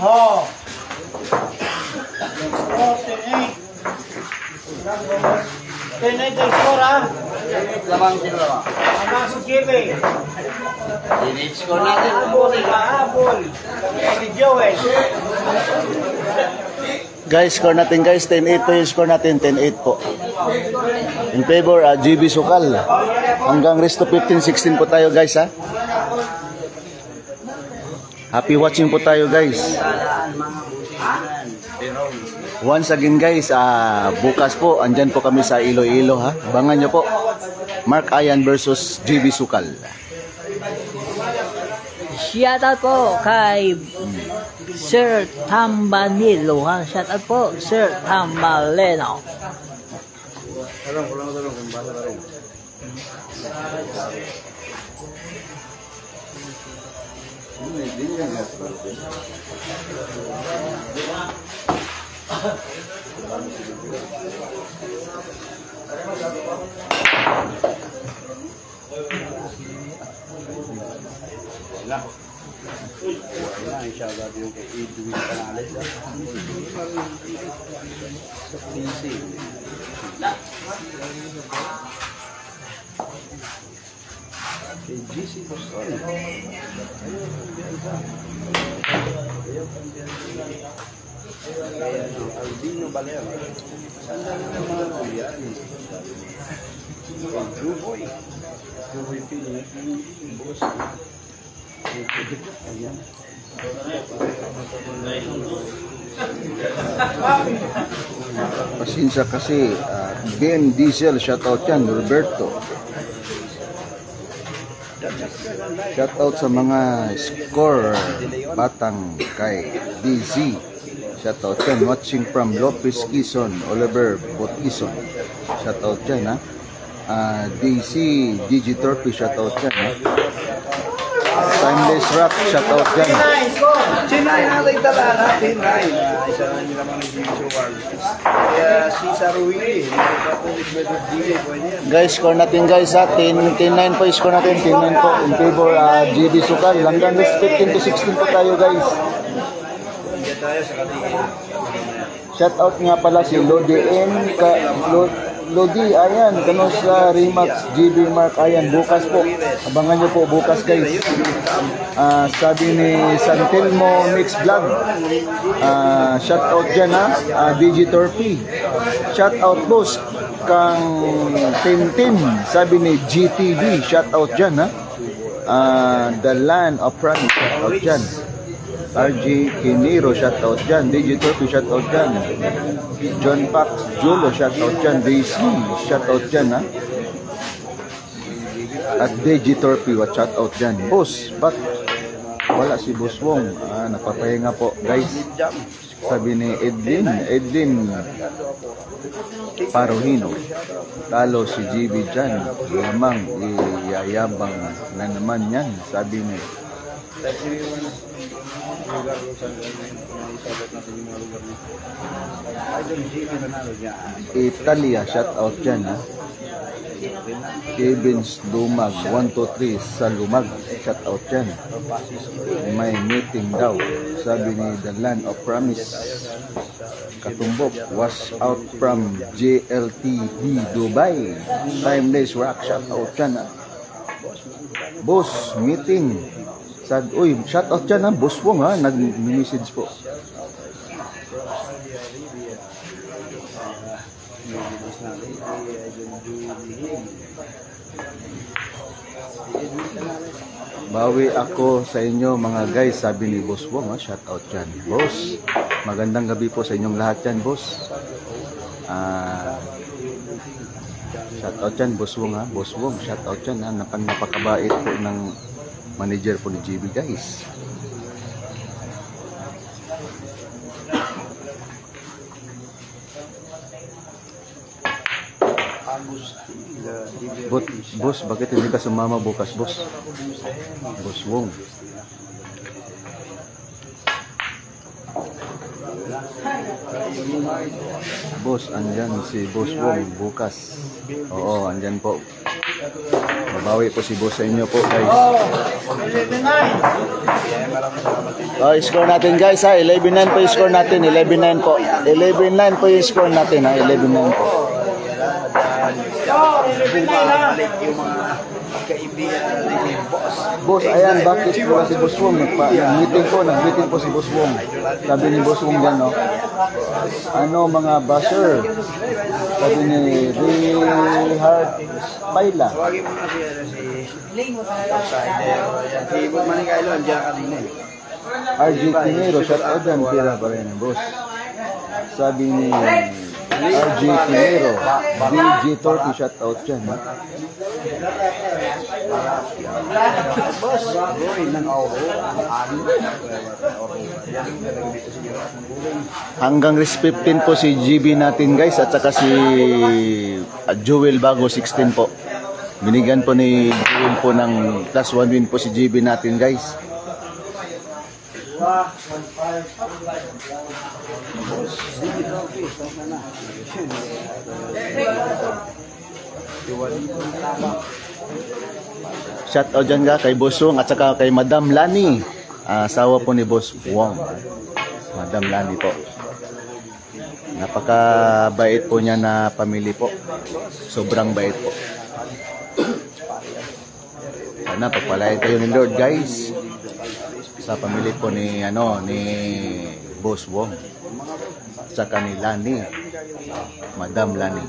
Oh. Tenay tayo score Lamang sila ba? Hanggang sa Kibe. Score natin. Habol. Si Joel. Guys, score natin guys, 10-8 po yung score natin, 10-8 po. In favor, GB Sukal. Hanggang rest of 15-16 po tayo guys ha. Happy watching po tayo guys. Once again guys, bukas po, andyan po kami sa Iloilo ha. Abangan nyo po. Mark Ayan versus GB Sukal. Shoutout po kay Sir Tambanilo ha. Shoutout po Sir Tambaleno. Shoutout yung kay Edwin Canales sa PC. Kay GC Boston. Kaya Albino Valera. Sandali ng mga kuyan. Blue Boy. Blue Boy Boss. Ayan. Pasensya kasi, Ben Diesel, shoutout yan, Roberto. Shoutout sa mga score, Batang kay DZ. Shoutout yan, watching from Lopez Quezon, Oliver Botison. Shoutout yan ha. DC, Digiturpy, shoutout yan ha. Timeless Rock, shoutout yan. Sinay natin tala natin. Isa na nila mga video artist. Kaya si Saruili, Guys, score natin guys ha. 10-9 po yung score natin. 10-9 po in favor GB Sukal. Hanggang 15-16 po tayo guys. tayo sa kanila. Shout out nga pala si Lodi N. Lodi, ayan, kano sa Remax, GB Mark, ayan, bukas po. Abangan nyo po bukas guys. Sabi ni Santelmo Mix Vlog. Shout out dyan ha, Digitor P. Shout out boss, kang Tintin, sabi ni GTV, shout out dyan ha. The Land of Promise, shout out dyan. RJ Kiniro, shout out dyan. Digitor P, shout out dyan. John Pax Julo, shout out dyan. DC, shout out dyan ha. At Digitor P, shout out dyan. Boss, ba't wala si Boss Wong? Napapahinga po guys. Sabi ni Edwin Parohino, talo si GB dyan, lamang iyayabang na naman yan, sabi ni Italia, shout out dyan ha. Kevin's Lumag 123 sa Lumag, shout out dyan. May meeting daw, sabi ni The Land of Promise. Katumbok was out from JLTV Dubai. Timeless Rock, shout out dyan ha. Boss, meeting. Uy, shout out dyan ha, Boss Wong ha, nag-message po. Bawi ako sa inyo mga guys, sabi ni Boss Wong ha, shout out dyan. Boss, magandang gabi po sa inyong lahat dyan, boss. Shout out dyan, Boss Wong ha, Boss Wong, shout out dyan ha, napakabait po ng manager po ni GB guys. Boss, bakit hindi ka sumama bukas, boss? Boss Wong. Boss, andyan si Boss Wong bukas. Oo, andyan po. Babawi po si boss sa inyo po guys. Score natin guys ha, 11-9 po yung score natin, 11-9 po. 11-9 po yung score natin ha, 11-9 po. Bumabalik yung mga kaibigan natin ni Boss. Boss, ayan, bakit po si Boss Wong? Nag-meeting po si Boss Wong. Sabi ni Boss Wong dyan, no? Ano mga basher? Sabi ni Rehard Paila. Tawagin mo na siya si Boss Manikailo, andyan kanina eh. RJ Kinero, shout out dyan, pira pa rin, boss. Sabi ni RJ Kinero, DJ Torty, shout out dyan. Boss, boy, ng Oro. Hanggang race 15 po si GB natin guys, at saka si Joel Bago 16 po. Binigyan po ni Joel po ng plus 1 win po si GB natin guys. Shout out dyan ka kay Boss Wong at saka kay Madam Lani, asawa po ni Boss Wong. Madam Lani po, napakabait po niya na pamilya po, sobrang bait po. Sana pagpalain kayo ni Lord guys sa pamilya po ni Boss Wong sa kanila ni Madam Lani.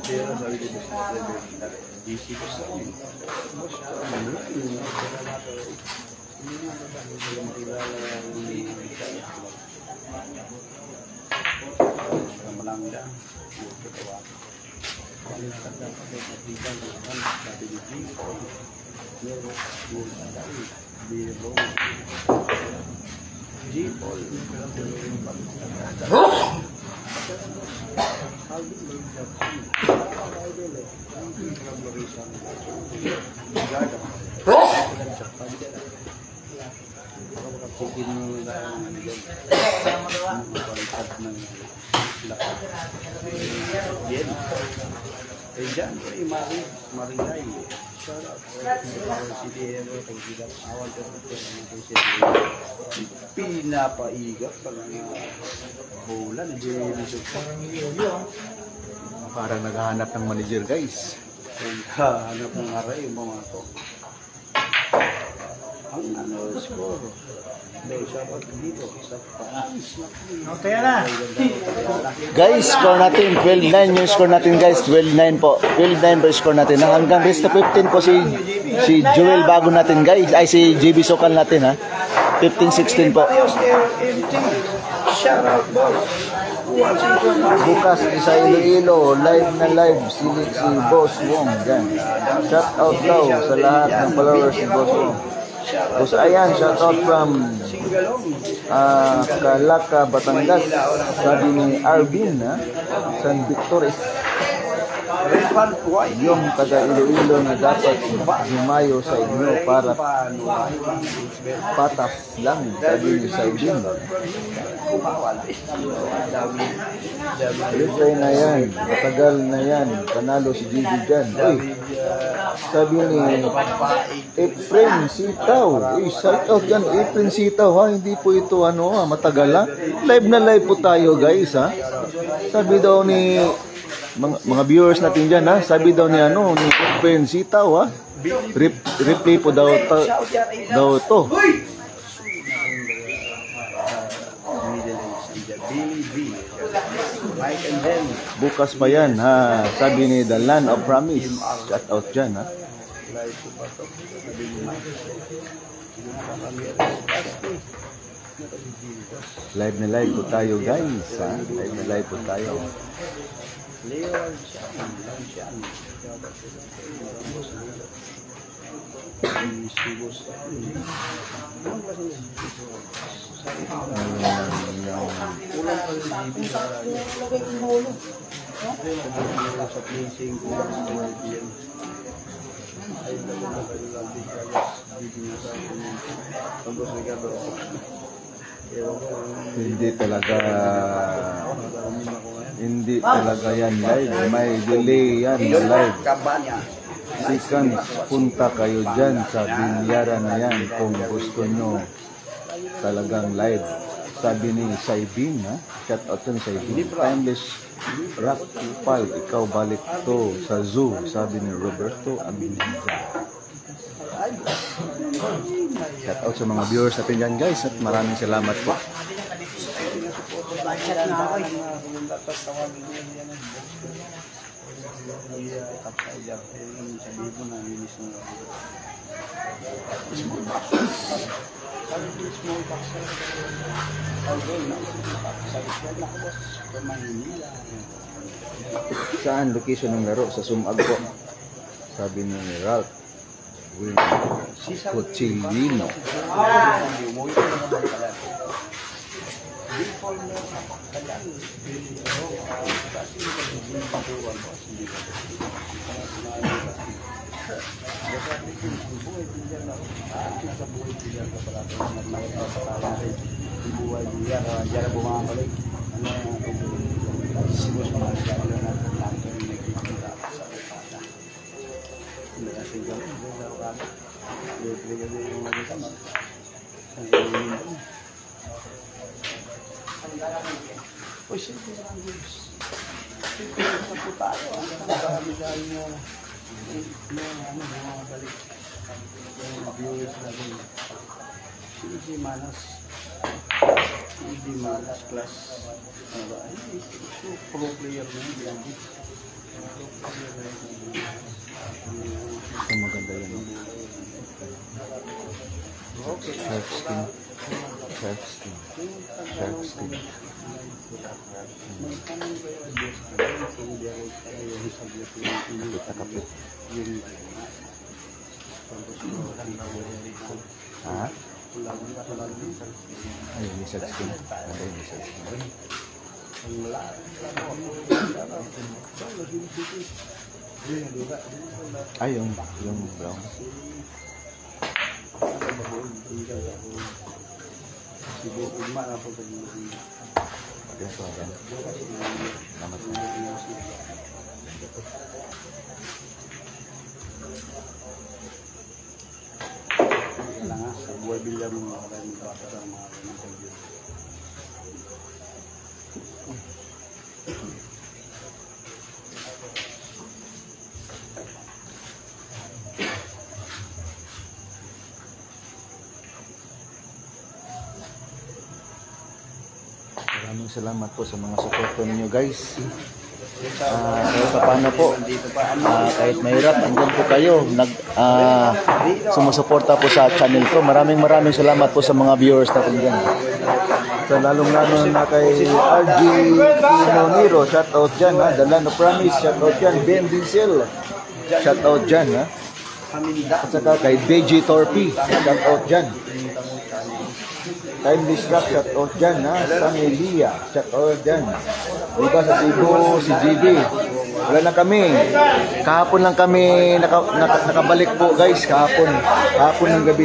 Eh, dyan, Marilay. Shout out. CDM, pag-igap. Awal ka ito. Pinapaigap. Bulan. Parang naghahanap ng manager, guys. Hanap ng aray yung mga to. Ang score. Shout out dito. Sa paans na. Kaya na. Guys, score natin. 12-9 yung score natin, guys. 12-9 po. 12-9 po yung score natin. Hanggang best of 15 po si Joel bago natin, guys. Ay, si JB Sokal natin, ha. 15-16 po. Shout out, boss. Bukas sa Iloilo, live na live si Boss Wong dyan. Shout out daw sa lahat ng followers ni Boss Wong. Boss Ayan, shout out from Calaka, Batangas. Sabi ni Arvin, San Victoris. Yung taga Iloilo na dapat dumayo sa inyo para patas lang, sabi ni Saibin. Reply na yan, matagal na yan, panalo si Gigi dyan. Uy, sabi ni Efren Sitaw, shout out yan, Efren Sitaw, ha? Hindi po ito matagal, ha? Live na live po tayo, guys, ha? Sabi daw ni mga viewers natin dyan, ha? Sabi daw ni ni Efren Sitaw, ha? Replay po daw to. Bukas pa yan, ha? Sabi ni The Land of Promise. Shout out dyan, ha? Live na live po tayo, guys, ha? Live na live po tayo. Hindi talaga yan live, may delay yan live. Sikan, punta kayo dyan sa Bilyara na yan kung gusto nyo talagang live. Sabi ni Saibin, ha? Shout out to ni Saibin. Timeless Rock Pal, ikaw balik to sa zoo, sabi ni Roberto Amiza. Shout out sa mga viewers natin dyan, guys, at maraming salamat po. Saan location ng laro? Sa Sumag po, sabi ni Ralph Cuchillino. Manas class pro player na yan. Maganda yan. Shark skin. Shark skin. Shark skin. Kapit. Ha? Ay, may shark skin. Ay, may shark skin. Ay, yung brown. Salamat po. Boy Villar mo mga kayo bata sa mga interview. Maraming salamat po sa mga support ninyo guys. Kahit pa paano po, kahit mahirap, andyan po kayo, sumusuporta po sa channel ko. Maraming salamat po sa mga viewers natin dyan. So lalong-lalo na kay RG Pinoniro, shout out dyan ha. The Land of Promise, shout out dyan. Ben Diesel, shout out dyan ha. At saka kay DJ Torpy, shout out dyan. Timeless Rock, shout out dyan ha. Sang Elia, shout out dyan. Diba sa Cebu, si GB. Wala na kami. Kahapon lang kami nakabalik po guys. Kahapon ng gabi.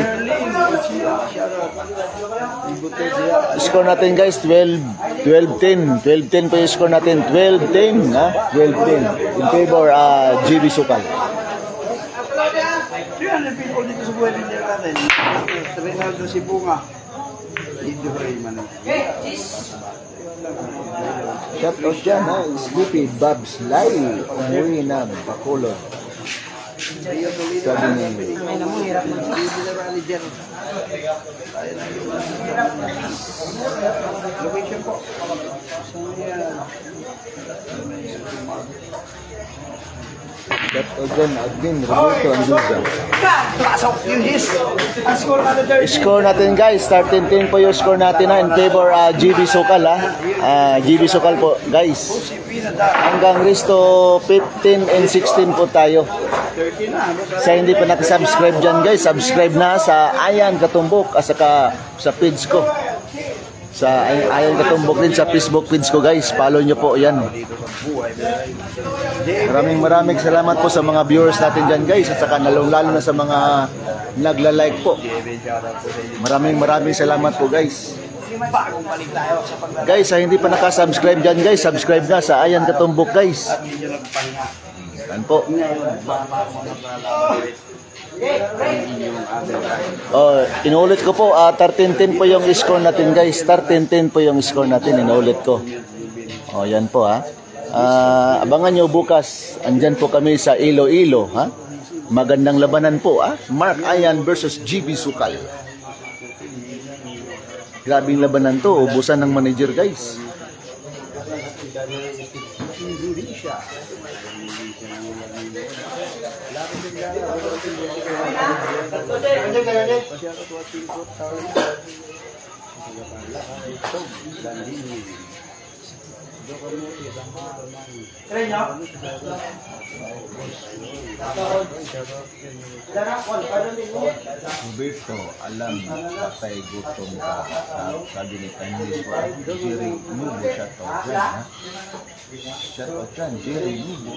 Score natin guys, 12-10. 12-10 po yung score natin. 12-10 ha. 12-10. In favor GB Sukal. 300 people dito sa buhay ninyo natin. Rinaldo Sibunga. Dito rin man. Shout out dyan ha, Sleepy Babs Lai, umuwi na Bacolod. Sabi niya, May namang hirap mo. Location po. shout out dyan, Admin, Roberto Anduza. Pasok yung his. Ang score natin 30. Score natin guys, 13-10 po yung score natin ha, in favor GB Sukal ha. GB Sukal po guys. Hanggang resto 15 and 16 po tayo. 30 na. Sa hindi pa nakasubscribe dyan guys, subscribe na sa Ayan Katumbok at saka sa page ko. Sa Ayan Katumbok din sa Facebook page ko guys, follow nyo po yan. Maraming salamat po sa mga viewers natin dyan guys at saka lalo na sa mga nagla-like po. Maraming salamat po guys. Guys, sa hindi pa nakasubscribe dyan guys, subscribe na sa Ayan Katumbok guys. Yan po. Inuulit ko po, 13-10 po yung score natin guys. 13-10 po yung score natin, inuulit ko. Yan po ha. Abangan nyo bukas, andyan po kami sa Iloilo ha. Magandang labanan po ha. Mark Ayan versus GB Sukal. Grabing labanan to, ubusan ng manager guys. Roberto, alam patay gutom ka. Sabi ni Timeless Rock, Jerry Nubo, shout out dyan ha. Shout out dyan, Jerry Nubo.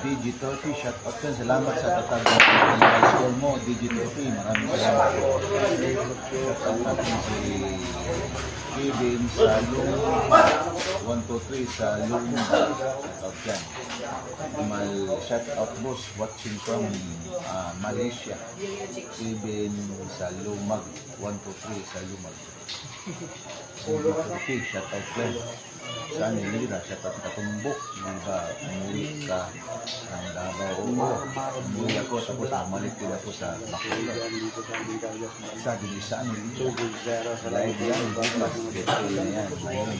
Digital P, shout out dyan. Salamat sa tatag ng high school mo, Digital P. Maraming salamat. Shout out natin si Kevin sa Luma 123 sa Luma. Shout out dyan. Shout out boss watching from Malaysia. Kevin sa Lumag 123 sa Lumag. Shout out dyan. Sa Nilira, shout out Katumbok. Mga umuwi ka ng Davao. Umuwi ako tapos namalik din ako sa Bacolod. Sabi ni sa Nilira. Live yan, bukas. Ito na yan. Ngayon.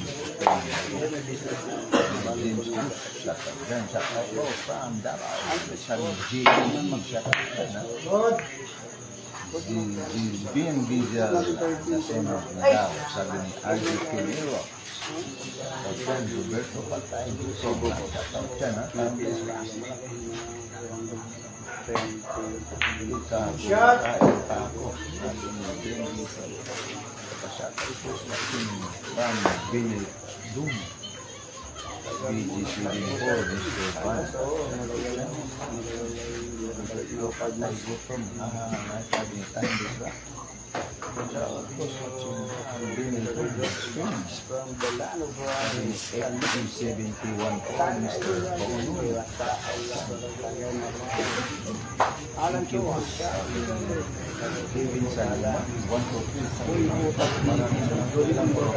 James Cruz, shout out dyan. Shout out from Davao. Sabi ni Jimmy, mag-shout out dyan. Being Diesel na tenor na daw. Sabi ni RG Pinoniro. Shout out Roberto Patay. Shout out dyan ha. Shout out ako. Sabi ni Ben Diesel. Shout out po sa from Benny Doom. BG74, Mr. Pan. Local na gutom. Sabi ni Timeless Rock. From the land of Rice. 1871 po, Mr. Bono. Alan Chua. Kevin sa 1 to 3 sa maraming salamat po.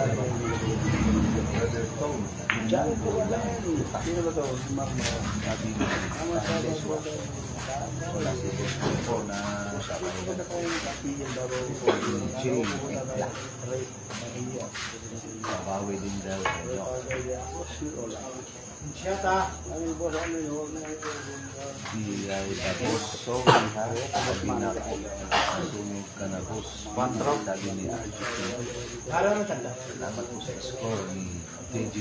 Brother Tom. Diyan po lang. Sino ba ito? Sabi ni wala si Boss po na usapan ko na Jay Black. Kawawi din daw. Di ay tapos so sabi na ko sunog ka na boss. Sabi ni salamat po sa score ni JG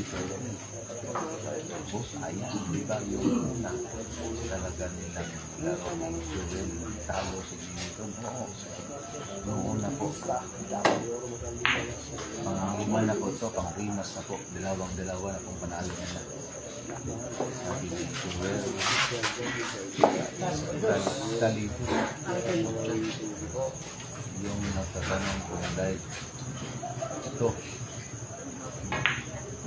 boss, ayan, di ba yung una talaga nilang laro ng Joel talo si Jimmy. Oo, noong una po pang-lima na po ito, pang-rimas na po, dalawang-dalawa na pong panalo nila. Sabi ni Joel Talib yung nagtatanong kung dahil ito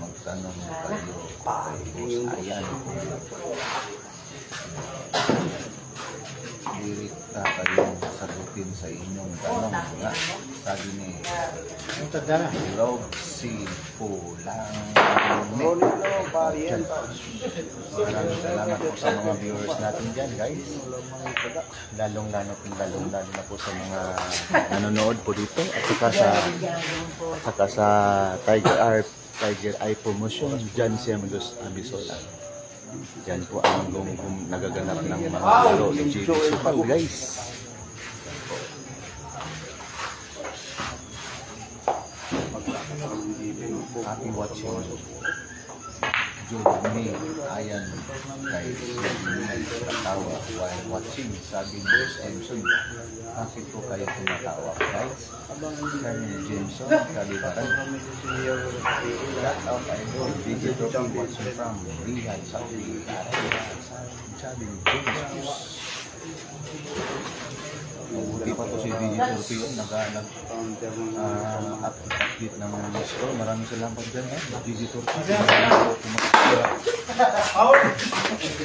magtanong kayo kay Boss Ayan direkta kayong sagutin sa inyong tanong nga. Sabi ni Love si Pulang maraming salamat po sa mga viewers natin dyan guys, lalong lalo na po sa mga nanonood po dito at saka sa Tiger Eye Promotion dyan si Amalos Abisola. Dyan po ang nagaganap ng mga laro ni JB Supal guys. Happy watching Johnny Ayan kay Johnny katawa while watching. Sabi ni Boss Jameson, bakit po kayo tumatawa guys? Sabi ni Jameson, kalibaran shout out idol digital watching from Riyadh, Saudi Arabia. Sabi ni Jameson, mabuti pa to si Digital yun, nag-update ng score. Maraming salamat dyan Digital.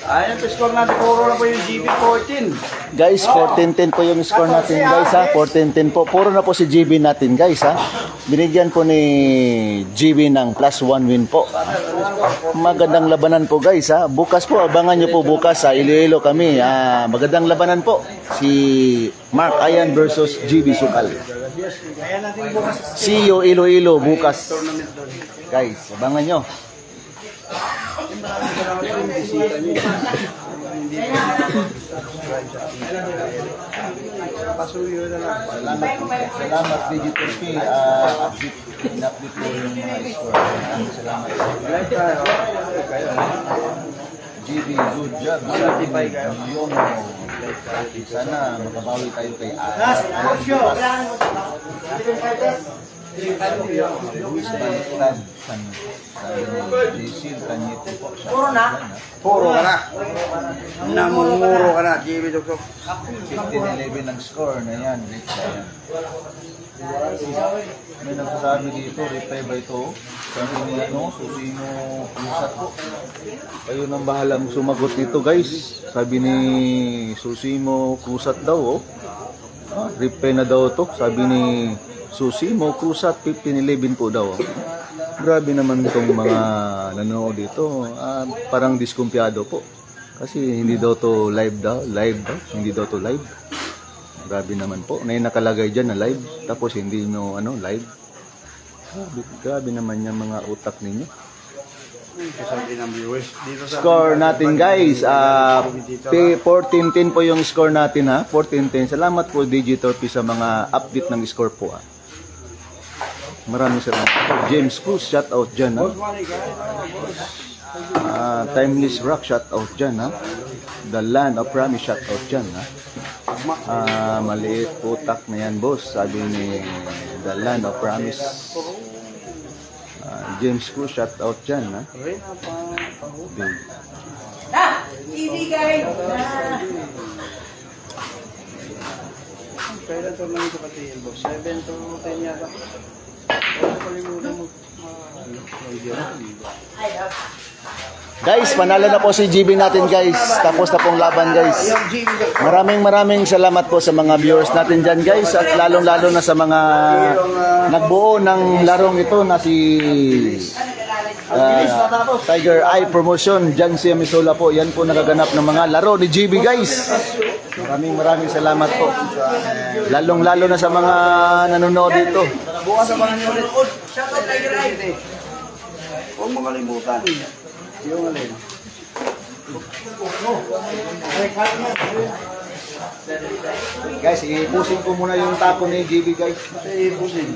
Ayan, score natin. Puro na po yung GB 14. Guys, 14-10 po yung score natin guys ha. 14-10 po. Puro na po si GB natin guys ha. Binigyan po ni GB ng +1 win po. Magandang labanan po guys ha. Bukas po, abangan nyo po bukas sa Iloilo kami. Magandang labanan po. Si Mark Ayan versus GB Sukal. See you Iloilo bukas. Guys, abangan nyo. Salamat Digital P. In-update po yung mga score. Salamat. GB, good job. Certified yung sana makabawi tayo kay Luis Baliktad. Puro na. Puro ka na. Namumuro ka na, GB Dukdok. 15-11 ang score na yan. May nagsasabi dito, reply ba ito? Sabi niya, Susino Pusat po. Kayo nang bahala sumagot nito guys. Sabi ni Susimo Cruzat daw reply na daw to. Sabi ni Susimo Cruzat 15-11 po daw. Grabe naman itong mga nanonood dito. Parang diskumpiyado po. Kasi hindi daw to live daw. Hindi daw to live. Grabe naman po. May nakalagay dyan na live. Tapos hindi nyo live. Grabe naman yung mga utak ninyo. Score natin guys. 14-10 po yung score natin ha. 14-10. Salamat po Digital P sa mga update ng score po ha. Maraming salamat. James Cruz, shout out dyan ha. Timeless Rock, shout out dyan ha. The Land of Promise, shout out dyan ha. Maliit utak na yan boss. Sabi ni The Land of Promise. James Cruz, shout out dyan ha. TV guys! Kailan to lang ito pati yung boss? 7 to 10 yata. Kalimutan mo. Guys, panalo na po si GB natin guys. Tapos na pong laban guys. Maraming salamat po sa mga viewers natin dyan guys. At lalong-lalo na sa mga nagbuo ng larong ito na si Tiger Eye Promotion. Jan si Amisola po. Yan po nagaganap ng mga laro ni GB guys. Maraming salamat po. Lalong-lalo na sa mga nanonood dito. Bukas sa mga ulit. Shout out Tiger Eye. Huwag mo kalimutan. Yung alin. Guys, ipusin ko muna yung tapo ni GB guys. Ipusin.